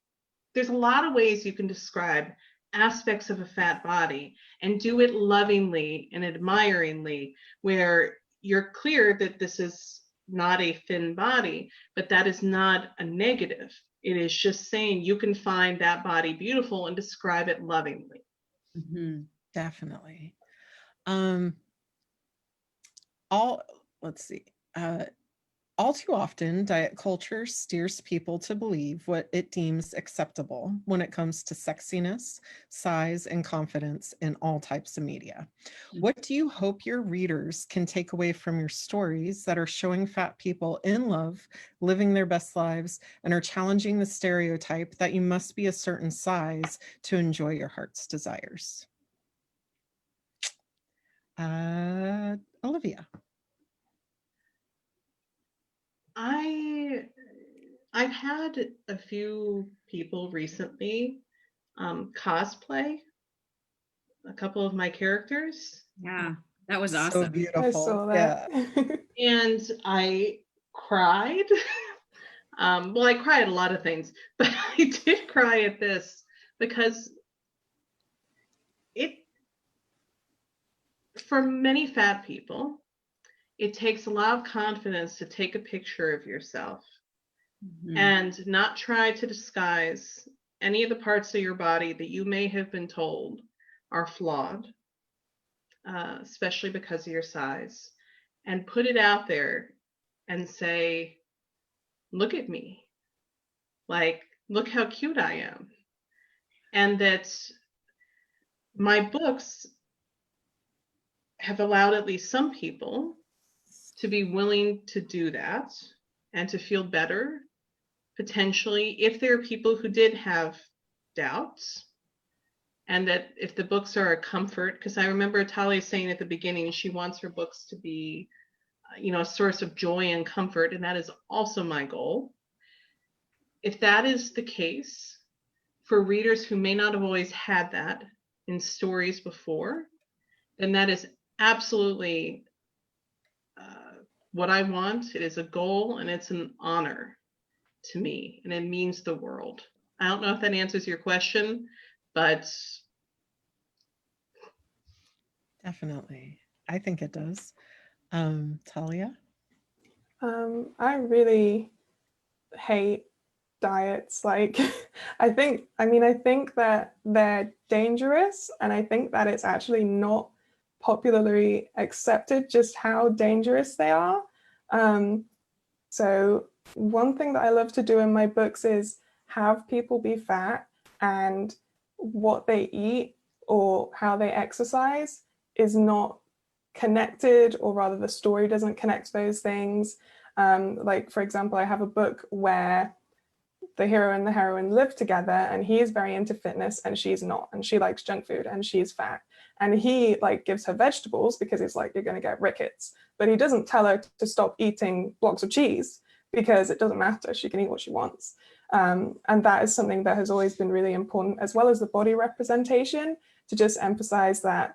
There's a lot of ways you can describe aspects of a fat body and do it lovingly and admiringly, where you're clear that this is not a thin body, but that is not a negative. It is just saying you can find that body beautiful and describe it lovingly. Mm-hmm. Definitely. Let's see. All too often, diet culture steers people to believe what it deems acceptable when it comes to sexiness, size, and confidence in all types of media. What do you hope your readers can take away from your stories that are showing fat people in love, living their best lives, and are challenging the stereotype that you must be a certain size to enjoy your heart's desires? Olivia. I've had a few people recently cosplay a couple of my characters. Yeah, that was awesome. So beautiful. I saw that. Yeah. And I cried. Well, I cried at a lot of things, but I did cry at this because for many fat people, it takes a lot of confidence to take a picture of yourself and not try to disguise any of the parts of your body that you may have been told are flawed, especially because of your size, and put it out there and say, look at me, like, look how cute I am. And that my books have allowed at least some people to be willing to do that and to feel better, potentially, if there are people who did have doubts. And that if the books are a comfort, because I remember Talia saying at the beginning she wants her books to be, a source of joy and comfort, and that is also my goal. If that is the case for readers who may not have always had that in stories before, then that is absolutely what I want. It is a goal and it's an honor to me, and it means the world. I don't know if that answers your question, but Definitely. I think it does. Talia? I really hate diets. Like, I think that they're dangerous, and I think that it's actually not popularly accepted just how dangerous they are. So one thing that I love to do in my books is have people be fat and what they eat or how they exercise is not connected, or rather the story doesn't connect those things. Like, for example, I have a book where the hero and the heroine live together, and he is very into fitness and she's not, and she likes junk food and she's fat, and he like gives her vegetables because he's like, you're going to get rickets, but he doesn't tell her to stop eating blocks of cheese because it doesn't matter, she can eat what she wants. And that is something that has always been really important, as well as the body representation, to just emphasize that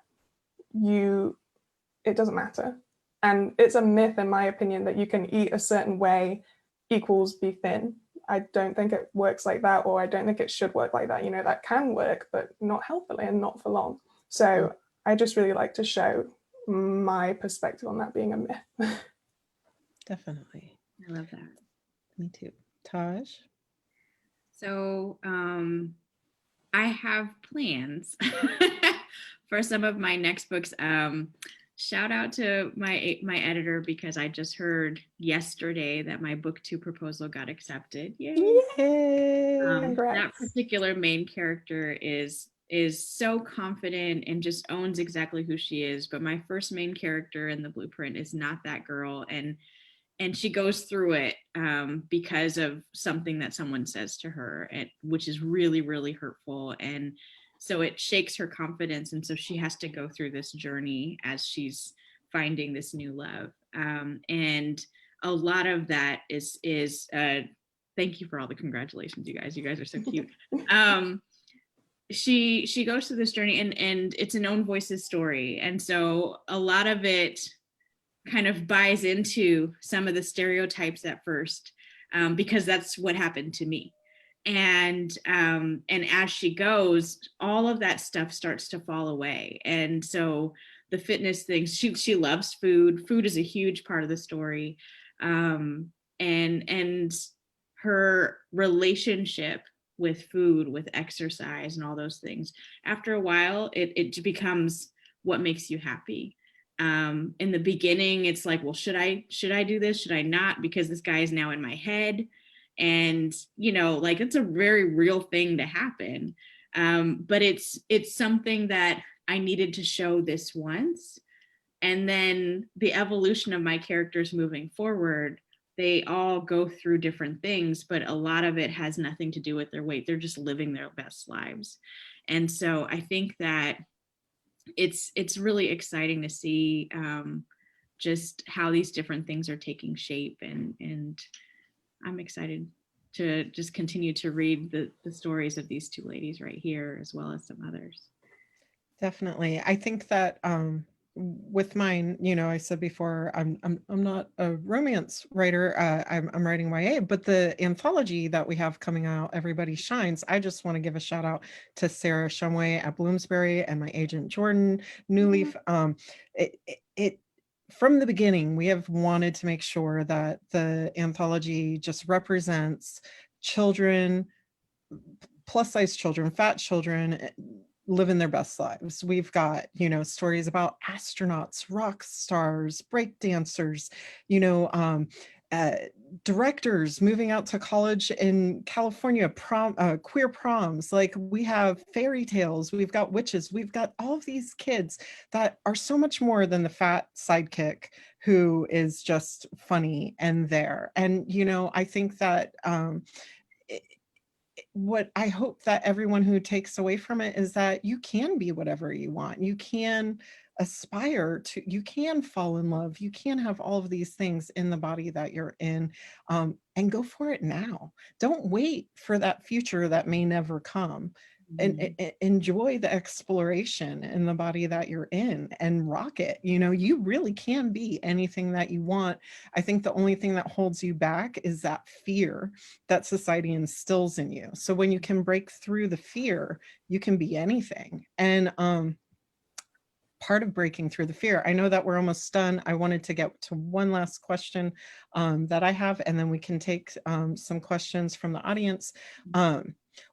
it doesn't matter. And it's a myth, in my opinion, that you can eat a certain way equals be thin. I don't think it works like that, or I don't think it should work like that. You know, that can work, but not healthily and not for long. So I just really like to show my perspective on that being a myth. Definitely. I love that. Me too. Taj? So I have plans for some of my next books. Shout out to my editor, because I just heard yesterday that my book 2 proposal got accepted. Yay! That particular main character is so confident and just owns exactly who she is. But my first main character in the blueprint is not that girl, and she goes through it because of something that someone says to her, which is really, really hurtful. And so it shakes her confidence. And so she has to go through this journey as she's finding this new love. And a lot of that is thank you for all the congratulations, you guys. You guys are so cute. She goes through this journey, and it's an own voices story. And so a lot of it kind of buys into some of the stereotypes at first, because that's what happened to me. And as she goes, all of that stuff starts to fall away. And so the fitness things, she loves food. Food is a huge part of the story. And her relationship with food, with exercise and all those things, after a while, it becomes what makes you happy. In the beginning, it's like, well, should I do this? Should I not? Because this guy is now in my head. And, you know, like, it's a very real thing to happen. But it's something that I needed to show this once. And then the evolution of my characters moving forward, they all go through different things, but a lot of it has nothing to do with their weight. They're just living their best lives. And so I think that it's really exciting to see just how these different things are taking shape, and I'm excited to just continue to read the stories of these 2 ladies right here, as well as some others. Definitely. I think that with mine, you know, I said before, I'm not a romance writer. I'm writing YA, but the anthology that we have coming out, Everybody Shines, I just want to give a shout out to Sarah Shumway at Bloomsbury and my agent Jordan Newleaf. It from the beginning, we have wanted to make sure that the anthology just represents children, plus size children, fat children, living their best lives. We've got, you know, stories about astronauts, rock stars, break dancers, you know, directors moving out to college in California, queer proms. Like, we have fairy tales, we've got witches, we've got all of these kids that are so much more than the fat sidekick who is just funny and there. And, you know, I think that what I hope that everyone who takes away from it is that you can be whatever you want. You can aspire to, you can fall in love, you can have all of these things in the body that you're in, and go for it now. Don't wait for that future that may never come. And enjoy the exploration in the body that you're in and rock it. You know, you really can be anything that you want. I think the only thing that holds you back is that fear that society instills in you. So when you can break through the fear, you can be anything. And part of breaking through the fear, I know that we're almost done. I wanted to get to one last question that I have, and then we can take some questions from the audience.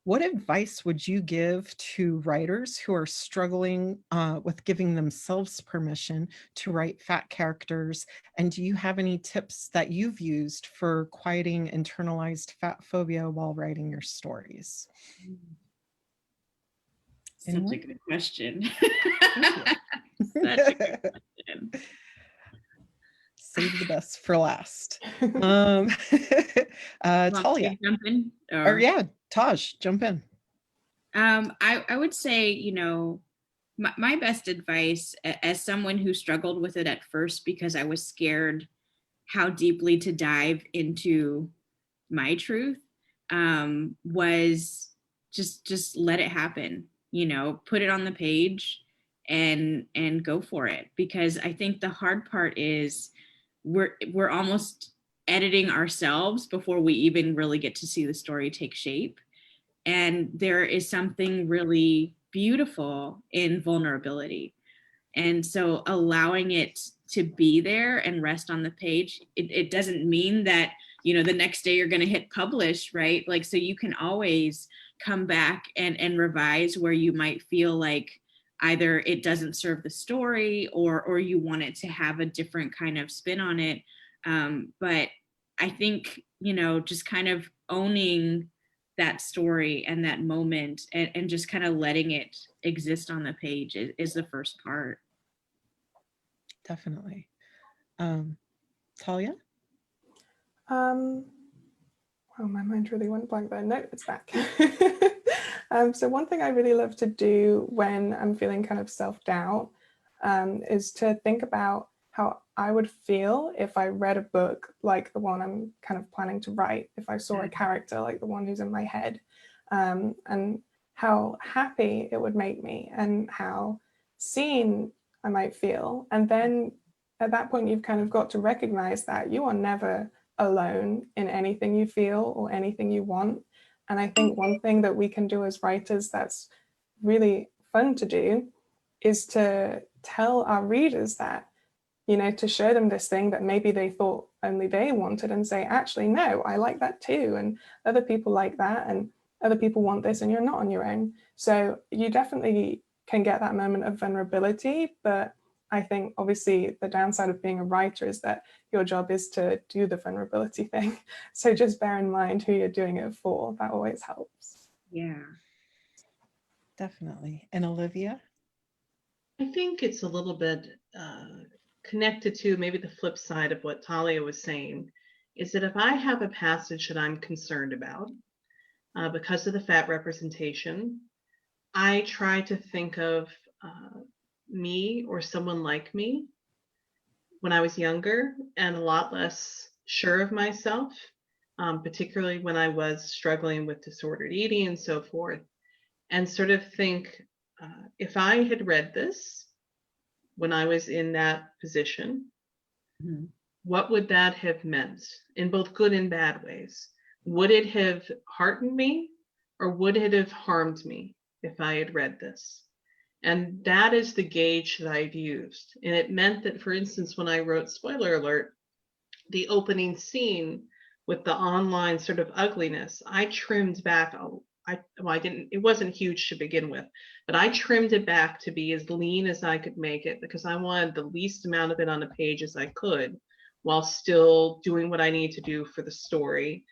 What advice would you give to writers who are struggling with giving themselves permission to write fat characters? And do you have any tips that you've used for quieting internalized fat phobia while writing your stories? Such a Anyone? good question. Thank Such a good question. Save the best for last. Want Talia. to jump in? Or yeah, Taj, jump in. I would say, my best advice as someone who struggled with it at first because I was scared how deeply to dive into my truth, was just let it happen, put it on the page and go for it. Because I think the hard part is we're almost editing ourselves before we even really get to see the story take shape. And there is something really beautiful in vulnerability. And so allowing it to be there and rest on the page, it doesn't mean that, the next day you're going to hit publish, right? Like, so you can always come back and revise where you might feel like either it doesn't serve the story or you want it to have a different kind of spin on it. But I think, just kind of owning that story and that moment and just kind of letting it exist on the page is the first part. Definitely. Talia? Wow, my mind really went blank there. No, it's back. So one thing I really love to do when I'm feeling kind of self-doubt is to think about how I would feel if I read a book like the one I'm kind of planning to write, if I saw a character like the one who's in my head, and how happy it would make me and how seen I might feel. And then at that point, you've kind of got to recognize that you are never alone in anything you feel or anything you want. And I think one thing that we can do as writers that's really fun to do is to tell our readers that, to show them this thing that maybe they thought only they wanted and say, actually, no, I like that too. And other people like that. And other people want this and you're not on your own. So you definitely can get that moment of vulnerability. But I think obviously the downside of being a writer is that your job is to do the vulnerability thing. So just bear in mind who you're doing it for. That always helps. Yeah. Definitely. And Olivia? I think it's a little bit connected to maybe the flip side of what Talia was saying, is that if I have a passage that I'm concerned about because of the fat representation, I try to think of me or someone like me when I was younger and a lot less sure of myself, particularly when I was struggling with disordered eating and so forth, and sort of think, if I had read this when I was in that position, what would that have meant in both good and bad ways? Would it have heartened me or would it have harmed me if I had read this? And that is the gauge that I've used. And it meant that, for instance, when I wrote, spoiler alert, the opening scene with the online sort of ugliness, I trimmed back. It wasn't huge to begin with, but I trimmed it back to be as lean as I could make it because I wanted the least amount of it on a page as I could while still doing what I need to do for the story.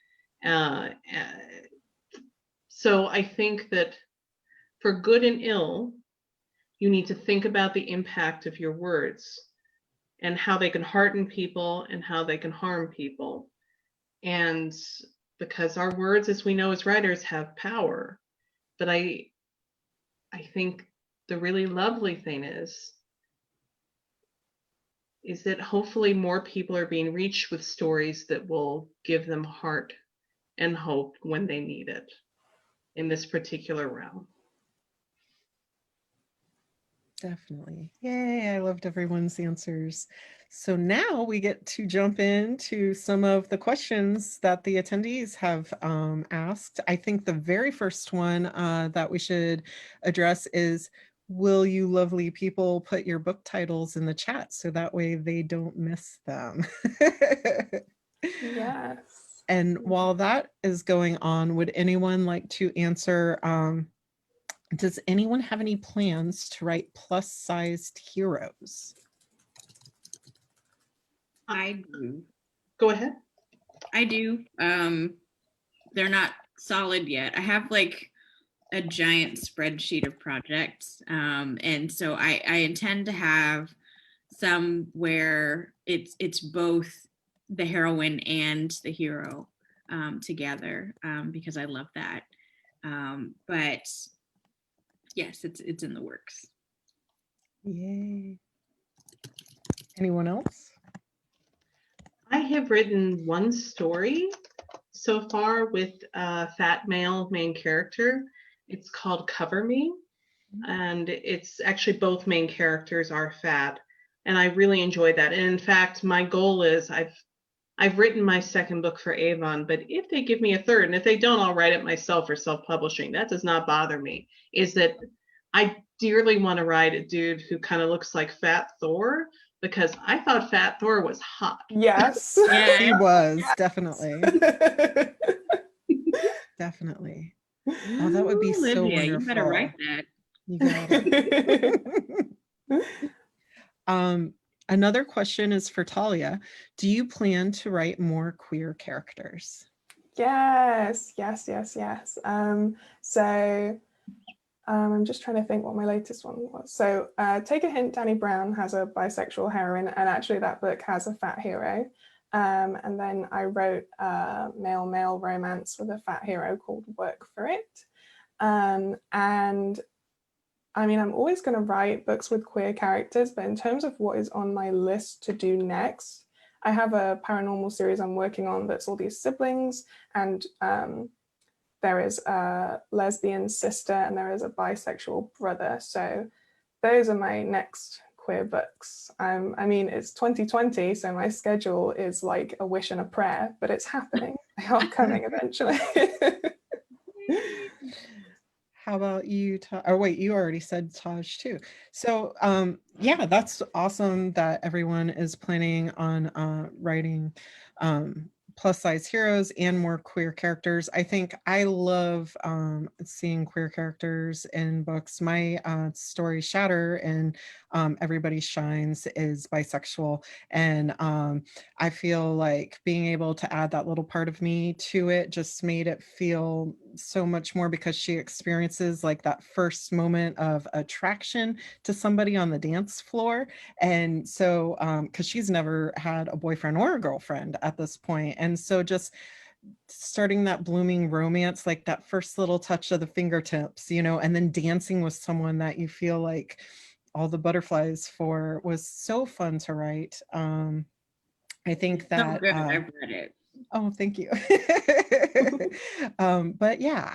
So I think that for good and ill, you need to think about the impact of your words and how they can hearten people and how they can harm people. And because our words, as we know as writers, have power. But I think the really lovely thing is that hopefully more people are being reached with stories that will give them heart and hope when they need it in this particular realm. Definitely. Yay, I loved everyone's answers. So now we get to jump into some of the questions that the attendees have asked. I think the very first one that we should address is, will you lovely people put your book titles in the chat so that way they don't miss them? Yes. And while that is going on, would anyone like to answer, does anyone have any plans to write plus-sized heroes? I do. Go ahead. I do. They're not solid yet. I have like a giant spreadsheet of projects. And so I intend to have some where it's both the heroine and the hero together, because I love that. But yes, it's in the works. Yay. Anyone else? I have written one story so far with a fat male main character. It's called Cover Me, and it's actually both main characters are fat, and I really enjoyed that. And in fact, my goal is I've written my second book for Avon, but if they give me a third, and if they don't, I'll write it myself for self-publishing. That does not bother me. Is that I dearly want to write a dude who kind of looks like Fat Thor, because I thought Fat Thor was hot. Yes. He was, definitely. Definitely. Oh, that would be so Olivia, wonderful. you better write that. You got it. Another question is for Talia. Do you plan to write more queer characters? Yes. I'm just trying to think what my latest one was. So Take a Hint, Danny Brown has a bisexual heroine, and actually that book has a fat hero. And then I wrote a male-male romance with a fat hero called Work for It. And I mean, I'm always going to write books with queer characters, but in terms of what is on my list to do next, I have a paranormal series I'm working on that's all these siblings, and there is a lesbian sister and there is a bisexual brother. So those are my next queer books. I mean, it's 2020, so my schedule is like a wish and a prayer, but it's happening. They are coming eventually. How about you? Or wait, you already said Taj too. So yeah, that's awesome that everyone is planning on writing plus size heroes and more queer characters. I think I love seeing queer characters in books. My story Shatter and Everybody Shines is bisexual, and I feel like being able to add that little part of me to it just made it feel so much more, because she experiences like that first moment of attraction to somebody on the dance floor. And so because she's never had a boyfriend or a girlfriend at this point, and so just starting that blooming romance, like that first little touch of the fingertips, you know, and then dancing with someone that you feel like all the butterflies for, was so fun to write. I think It's that so good. I've read it. Oh, thank you. But yeah,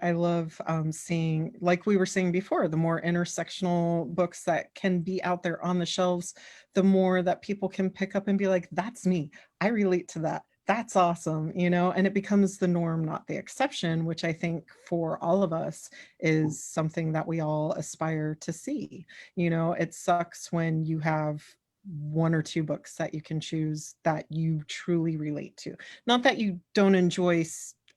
I love seeing, like we were saying before, the more intersectional books that can be out there on the shelves, the more that people can pick up and be like, that's me. I relate to that. That's awesome, you know, and it becomes the norm, not the exception, which I think for all of us is something that we all aspire to see. You know, it sucks when you have one or two books that you can choose that you truly relate to. Not that you don't enjoy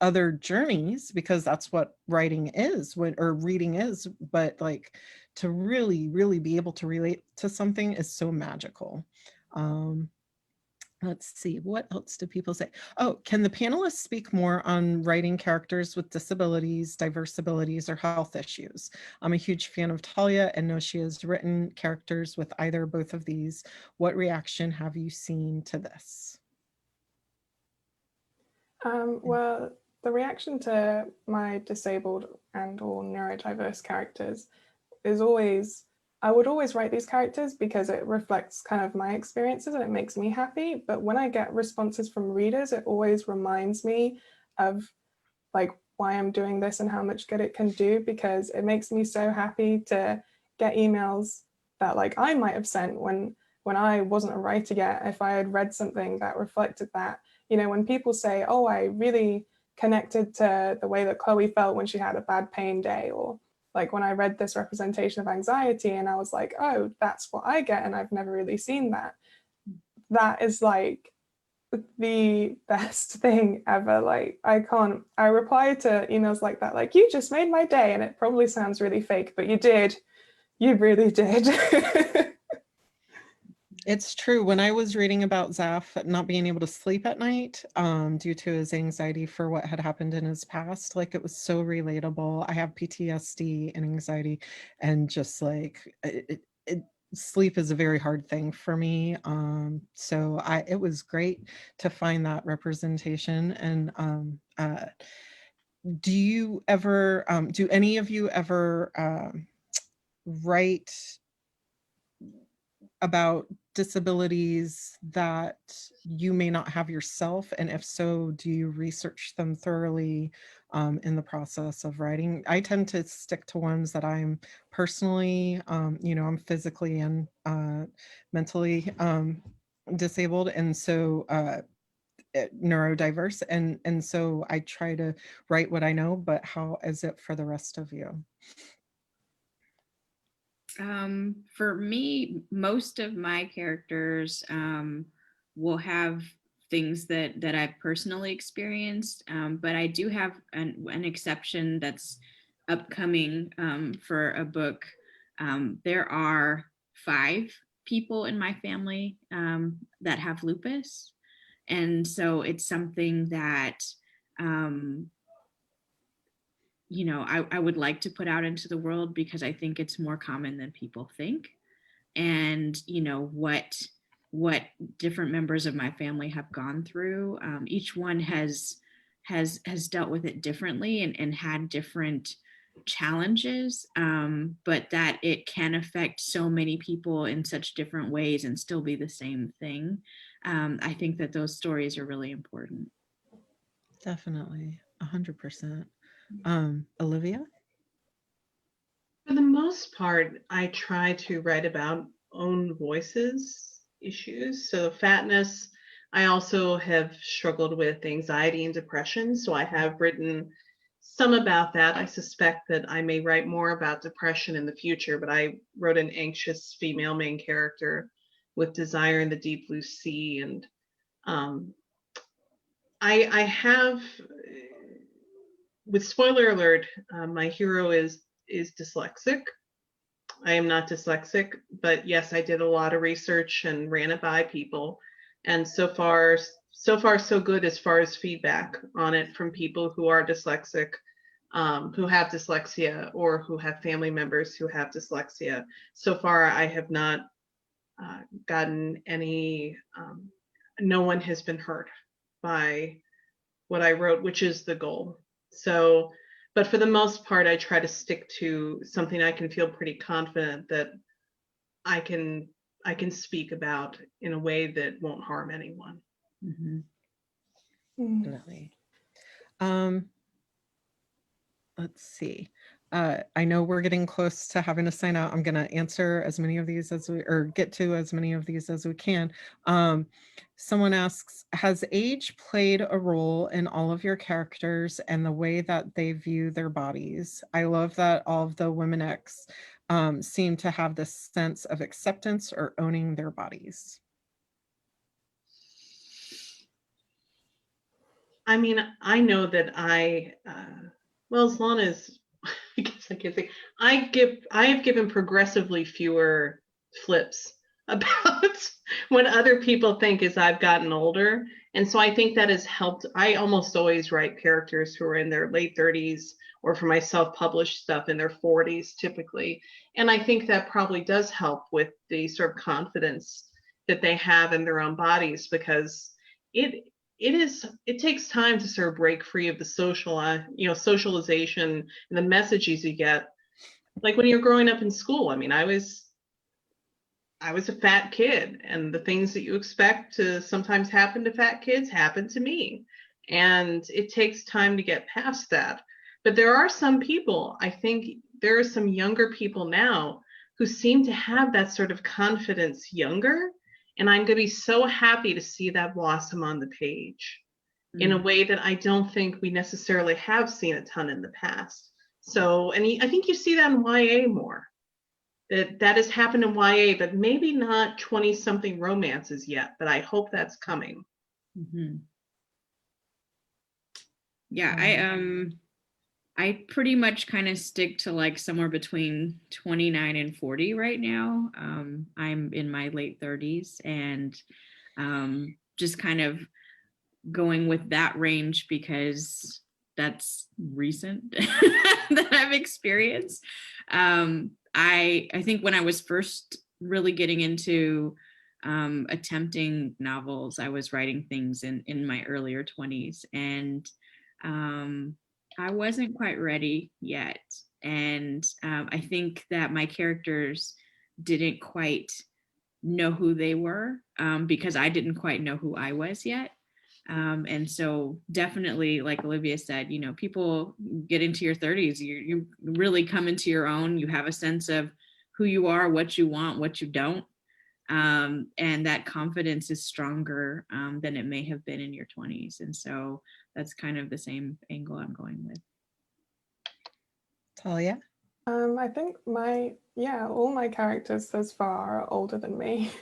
other journeys, because that's what writing is, or reading is, but like to really, really be able to relate to something is so magical. Let's see, what else do people say? Oh, can the panelists speak more on writing characters with disabilities, diverse abilities, or health issues? I'm a huge fan of Talia and know she has written characters with either or both of these. What reaction have you seen to this? Well, the reaction to my disabled and or neurodiverse characters is always, I would always write these characters because it reflects kind of my experiences and it makes me happy. But when I get responses from readers, it always reminds me of like why I'm doing this and how much good it can do, because it makes me so happy to get emails that like I might have sent when I wasn't a writer yet, if I had read something that reflected that. You know, when people say, oh, I really connected to the way that Chloe felt when she had a bad pain day, or like when I read this representation of anxiety and I was like, oh, that's what I get and I've never really seen that. That is like the best thing ever. Like I reply to emails like that, like, you just made my day, and it probably sounds really fake, but you did. You really did. It's true. When I was reading about Zaf not being able to sleep at night due to his anxiety for what had happened in his past, like it was so relatable. I have PTSD and anxiety, and just like sleep is a very hard thing for me. So it was great to find that representation. And do any of you ever write about disabilities that you may not have yourself? And if so, do you research them thoroughly in the process of writing? I tend to stick to ones that I'm personally, I'm physically and mentally disabled, and so neurodiverse. And so I try to write what I know, but how is it for the rest of you? For me, most of my characters will have things that I've personally experienced, but I do have an exception that's upcoming for a book. There are 5 people in my family that have lupus, and so it's something that I would like to put out into the world, because I think it's more common than people think. And, what different members of my family have gone through. Each one has dealt with it differently and had different challenges, but that it can affect so many people in such different ways and still be the same thing. I think that those stories are really important. Definitely, 100%. Olivia? For the most part, I try to write about own voices issues. So fatness, I also have struggled with anxiety and depression. So I have written some about that. I suspect that I may write more about depression in the future, but I wrote an anxious female main character with desire in the deep blue sea. And I have, with spoiler alert, my hero is dyslexic. I am not dyslexic, but yes, I did a lot of research and ran it by people. And so far, so good as far as feedback on it from people who are dyslexic, who have dyslexia, or who have family members who have dyslexia. So far, I have not gotten any, no one has been hurt by what I wrote, which is the goal. So, but for the most part, I try to stick to something I can feel pretty confident that I can speak about in a way that won't harm anyone. Definitely. Let's see. I know we're getting close to having to sign out. I'm going to answer as many of these get to as many of these as we can. Someone asks, has age played a role in all of your characters and the way that they view their bodies? I love that all of the Women X seem to have this sense of acceptance or owning their bodies. I mean, I know that well, as long as I guess I can say, I have given progressively fewer flips about what other people think as I've gotten older. And so I think that has helped. I almost always write characters who are in their late 30s, or for my self-published stuff in their 40s typically. And I think that probably does help with the sort of confidence that they have in their own bodies, because it takes time to sort of break free of the socialization and the messages you get. Like when you're growing up in school, I mean, I was a fat kid, and the things that you expect to sometimes happen to fat kids happened to me. And it takes time to get past that. But there are some people, I think there are some younger people now who seem to have that sort of confidence younger. And I'm going to be so happy to see that blossom on the page in a way that I don't think we necessarily have seen a ton in the past. So, and I think you see that in YA more. That has happened in YA, but maybe not 20-something romances yet, but I hope that's coming. Yeah, I pretty much kind of stick to like somewhere between 29 and 40 right now. I'm in my late 30s, and just kind of going with that range because that's recent that I've experienced. I think when I was first really getting into attempting novels, I was writing things in my earlier 20s, and I wasn't quite ready yet. And I think that my characters didn't quite know who they were, because I didn't quite know who I was yet. And so definitely, like Olivia said, people get into your 30s, you really come into your own, you have a sense of who you are, what you want, what you don't. And that confidence is stronger than it may have been in your 20s. And so that's kind of the same angle I'm going with. Talia? I think all my characters thus far are older than me,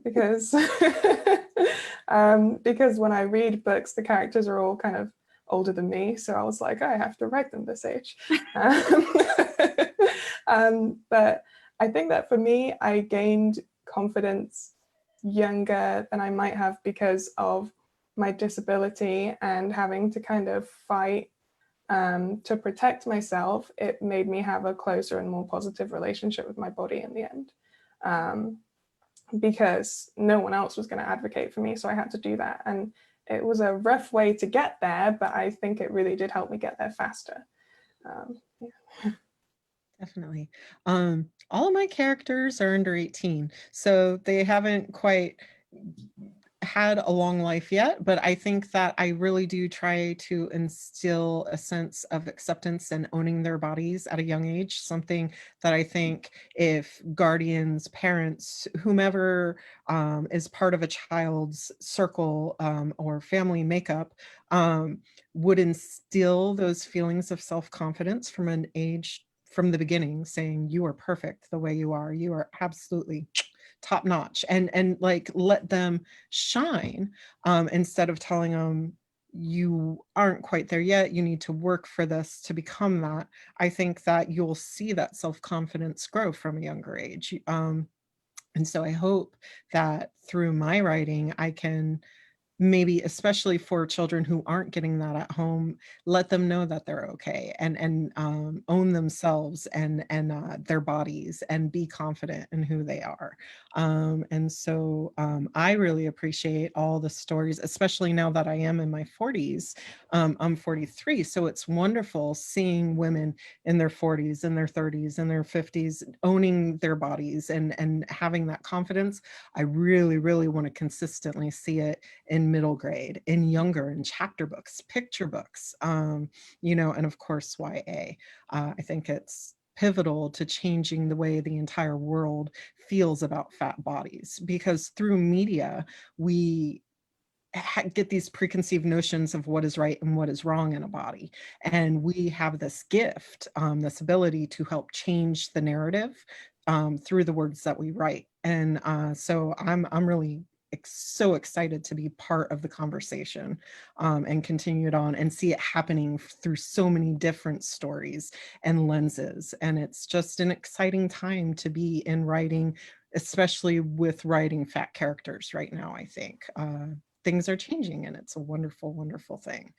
because because when I read books, the characters are all kind of older than me. So I was like, I have to write them this age. But I think that for me, I gained confidence younger than I might have because of my disability and having to kind of fight to protect myself. It made me have a closer and more positive relationship with my body in the end, because no one else was going to advocate for me, so I had to do that. And it was a rough way to get there, but I think it really did help me get there faster. Yeah. Definitely. All of my characters are under 18, so they haven't quite had a long life yet, but I think that I really do try to instill a sense of acceptance and owning their bodies at a young age, something that I think if guardians, parents, whomever is part of a child's circle or family makeup would instill those feelings of self-confidence from an age, from the beginning, saying you are perfect the way you are absolutely top notch, and like let them shine, instead of telling them you aren't quite there yet, you need to work for this to become that. I think that you'll see that self-confidence grow from a younger age, and so I hope that through my writing I can, maybe especially for children who aren't getting that at home, let them know that they're okay, and own themselves and their bodies, and be confident in who they are. And so I really appreciate all the stories, especially now that I am in my 40s. I'm 43, so it's wonderful seeing women in their 40s, in their 30s, in their 50s owning their bodies and having that confidence. I really, really want to consistently see it in middle grade, in younger, in chapter books, picture books, and of course YA. I think it's pivotal to changing the way the entire world feels about fat bodies, because through media we get these preconceived notions of what is right and what is wrong in a body, and we have this gift, this ability to help change the narrative through the words that we write. And so I'm really so excited to be part of the conversation, and continue it on and see it happening through so many different stories and lenses. And it's just an exciting time to be in writing, especially with writing fat characters right now. I think things are changing, and it's a wonderful, wonderful thing.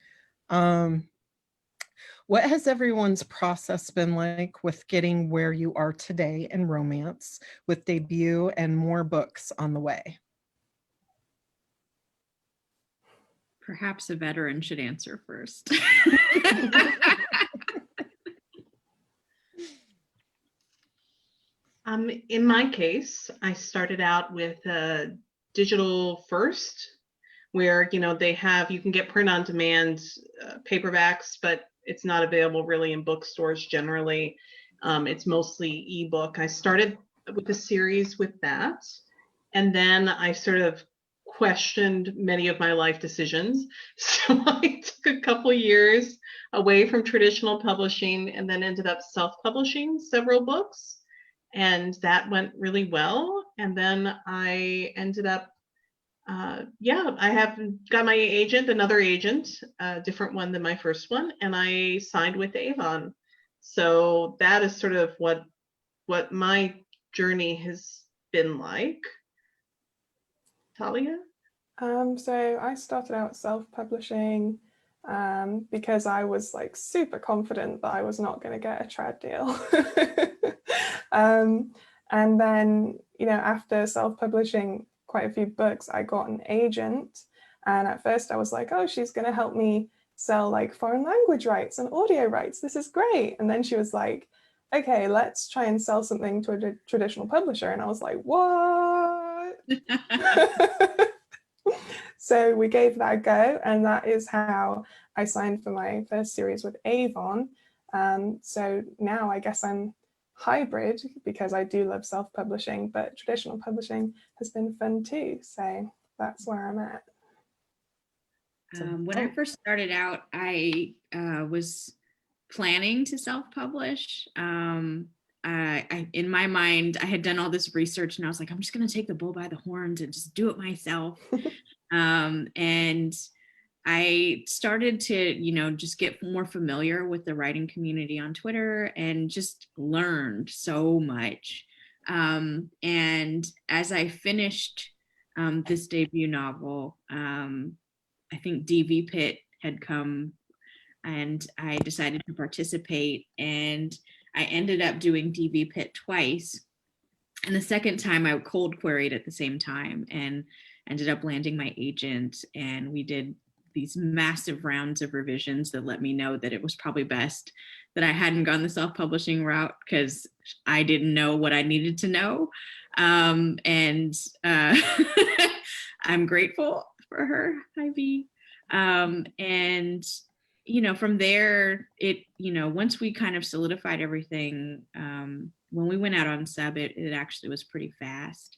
What has everyone's process been like with getting where you are today in romance, with debut and more books on the way? Perhaps a veteran should answer first. In my case, I started out with digital first, where they have, you can get print on demand paperbacks, but it's not available really in bookstores generally. It's mostly ebook. I started with a series with that, and then I sort of questioned many of my life decisions. So I took a couple years away from traditional publishing and then ended up self-publishing several books. And that went really well. And then I ended up Yeah, I have got my agent, another agent, a different one than my first one, and I signed with Avon. So that is sort of what my journey has been like. Talia? So I started out self-publishing because I was like super confident that I was not going to get a trad deal. And then, after self-publishing quite a few books, I got an agent. And at first I was like, oh, she's going to help me sell like foreign language rights and audio rights. This is great. And then she was like, okay, let's try and sell something to a traditional publisher. And I was like, what? So we gave that a go, and that is how I signed for my first series with Avon. So now I guess I'm hybrid because I do love self-publishing, but traditional publishing has been fun too. So that's where I'm at. When I first started out, I was planning to self-publish. In my mind, I had done all this research and I was like, I'm just going to take the bull by the horns and just do it myself. And I started to, just get more familiar with the writing community on Twitter and just learned so much. And as I finished this debut novel, I think DV Pit had come and I decided to participate, and I ended up doing DV Pit twice. And the second time I cold queried at the same time and ended up landing my agent, and we did these massive rounds of revisions that let me know that it was probably best that I hadn't gone the self-publishing route because I didn't know what I needed to know. And I'm grateful for her, Ivy. And from there, once we kind of solidified everything, when we went out on sub, it actually was pretty fast.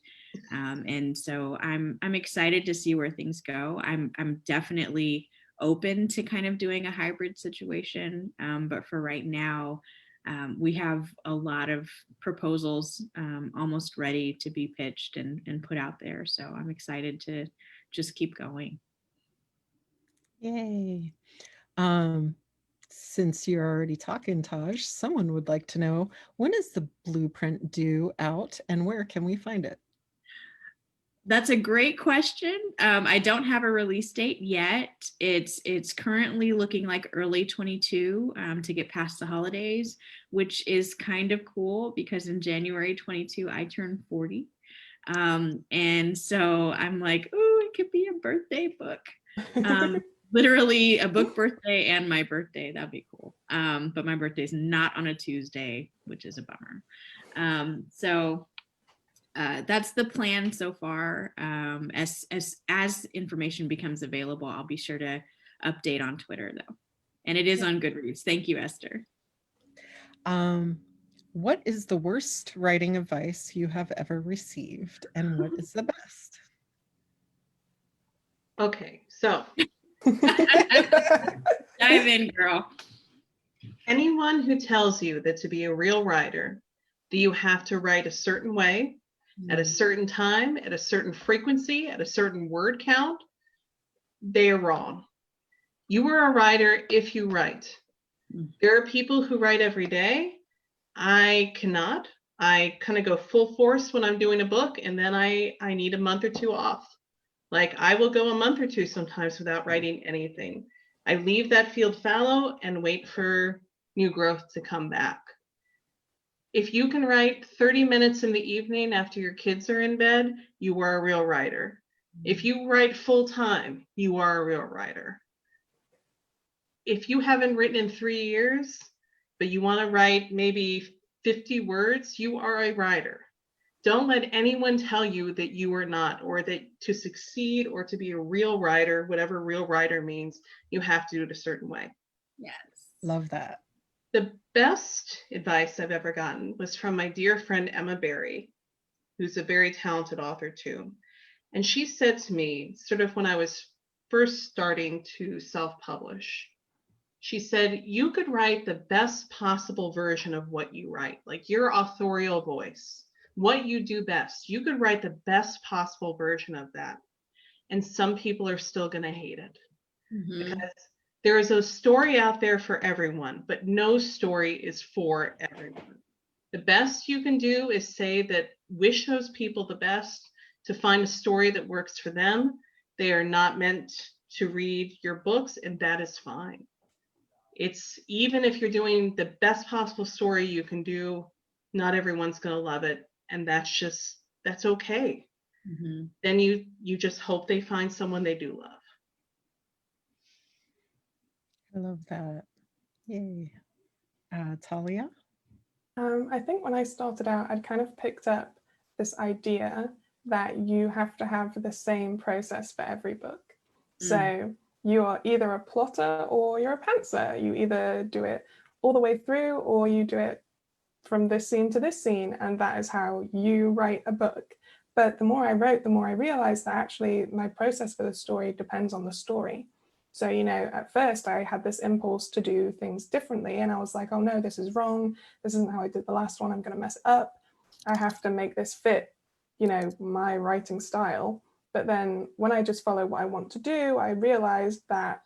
And so I'm excited to see where things go. I'm definitely open to kind of doing a hybrid situation. But for right now, we have a lot of proposals almost ready to be pitched and put out there. So I'm excited to just keep going. Yay. Since you're already talking, Taj, someone would like to know, when is the blueprint due out and where can we find it? That's a great question. I don't have a release date yet. It's currently looking like early 22 to get past the holidays, which is kind of cool because in January 22, I turned 40. And so I'm like, oh, it could be a birthday book. Literally a book birthday and my birthday. That'd be cool. But my birthday's not on a Tuesday, which is a bummer. So that's the plan so far. As information becomes available, I'll be sure to update on Twitter though. And it is on Goodreads. Thank you, Esther. What is the worst writing advice you have ever received, and what is the best? Okay, so dive in, girl. Anyone who tells you that to be a real writer, that you have to write a certain way, at a certain time, at a certain frequency, at a certain word count, they are wrong. You are a writer if you write. There are people who write every day. I cannot. I kind of go full force when I'm doing a book, and then I need a month or two off. Like I will go a month or two sometimes without writing anything. I leave that field fallow and wait for new growth to come back. If you can write 30 minutes in the evening after your kids are in bed, you are a real writer. If you write full time, you are a real writer. If you haven't written in 3 years, but you want to write maybe 50 words, you are a writer. Don't let anyone tell you that you are not, or that to succeed or to be a real writer, whatever real writer means, you have to do it a certain way. Yes. Love that. The best advice I've ever gotten was from my dear friend Emma Berry, who's a very talented author too. And she said to me, sort of when I was first starting to self-publish, she said, you could write the best possible version of what you write, like your authorial voice, what you do best. You could write the best possible version of that. and some people are still going to hate it. Mhm. Because there is a story out there for everyone, but no story is for everyone. The best you can do is say that, wish those people the best, to find a story that works for them. They are not meant to read your books, and that is fine. It's, even if you're doing the best possible story you can do, not everyone's going to love it, and that's okay. Mhm. Then you just hope they find someone they do love. I love that. Yay. Talia? I think when I started out, I'd kind of picked up this idea that you have to have the same process for every book. So you are either a plotter or you're a pantser. You either do it all the way through or you do it from this scene to this scene, and that is how you write a book. But the more I wrote, the more I realized that actually my process for the story depends on the story. So, at first I had this impulse to do things differently, and I was like, oh no, this is wrong. This isn't how I did the last one. I'm going to mess it up. I have to make this fit, my writing style. But then when I just follow what I want to do, I realized that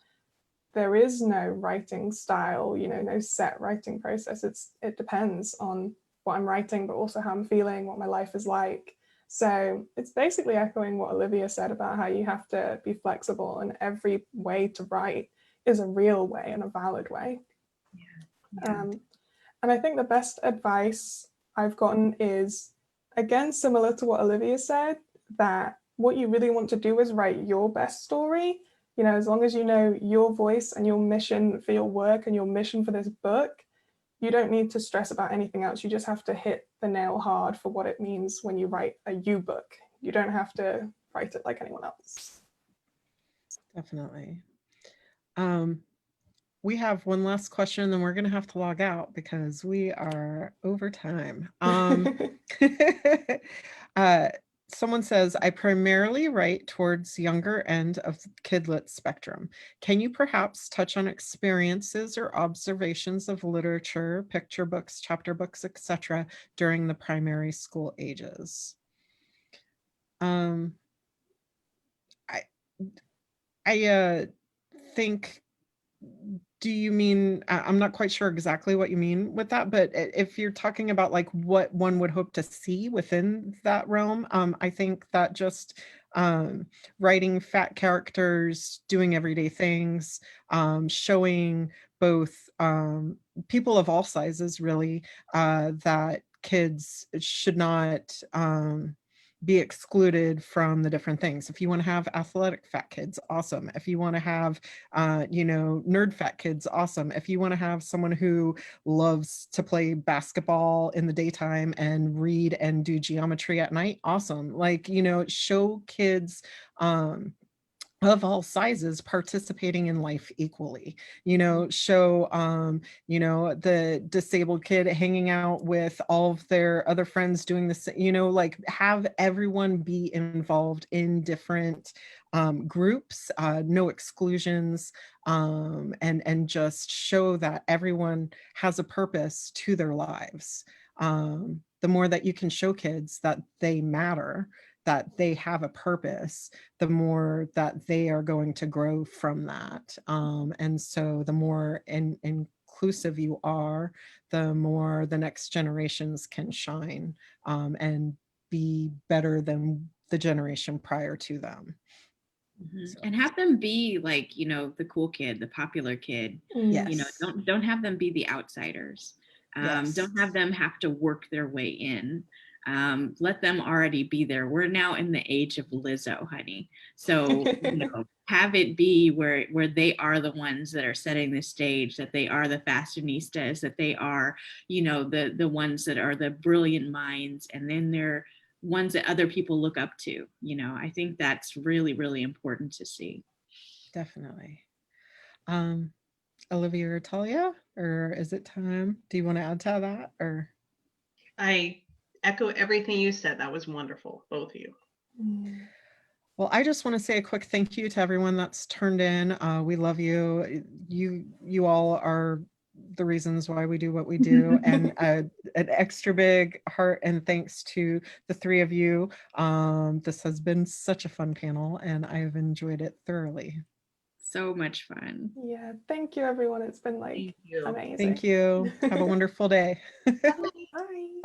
there is no writing style, no set writing process. It depends on what I'm writing, but also how I'm feeling, what my life is like. So it's basically echoing what Olivia said about how you have to be flexible, and every way to write is a real way and a valid way. Yeah. And I think the best advice I've gotten is, again, similar to what Olivia said, that what you really want to do is write your best story. As long as you know your voice and your mission for your work and your mission for this book, you don't need to stress about anything else. You just have to hit the nail hard for what it means when you write a you book. You don't have to write it like anyone else. Definitely. We have one last question, and then we're going to have to log out because we are over time. Someone says, I primarily write towards younger end of the kidlit spectrum. Can you perhaps touch on experiences or observations of literature, picture books, chapter books, etc. during the primary school ages? I think, do you mean, I'm not quite sure exactly what you mean with that, but if you're talking about like what one would hope to see within that realm, I think that just writing fat characters, doing everyday things, showing both people of all sizes really, that kids should not be excluded from the different things. If you want to have athletic fat kids, awesome. If you want to have nerd fat kids, awesome. If you want to have someone who loves to play basketball in the daytime and read and do geometry at night, awesome. Like, show kids of all sizes participating in life equally. Show the disabled kid hanging out with all of their other friends doing this, like have everyone be involved in different groups, no exclusions, and just show that everyone has a purpose to their lives. The more that you can show kids that they matter, that they have a purpose, the more that they are going to grow from that. And so the more inclusive you are, the more the next generations can shine, and be better than the generation prior to them. So, And have them be like, the cool kid, the popular kid. yes. Don't have them be the outsiders. Yes. Don't have them have to work their way in. Let them already be there. We're now in the age of Lizzo, honey. So have it be where they are the ones that are setting the stage, that they are the fashionistas, that they are, the ones that are the brilliant minds, and then they're ones that other people look up to. I think that's really, really important to see. Definitely. Olivia or Talia, or is it time? Do you want to add to that, or? I echo everything you said. That was wonderful, both of you. Well, I just want to say a quick thank you to everyone that's turned in. We love you. You all are the reasons why we do what we do. And an extra big heart and thanks to the three of you. This has been such a fun panel and I've enjoyed it thoroughly. So much fun. Yeah, thank you everyone. It's been like Thank you. amazing. Thank you. Have a wonderful day. Bye. Bye.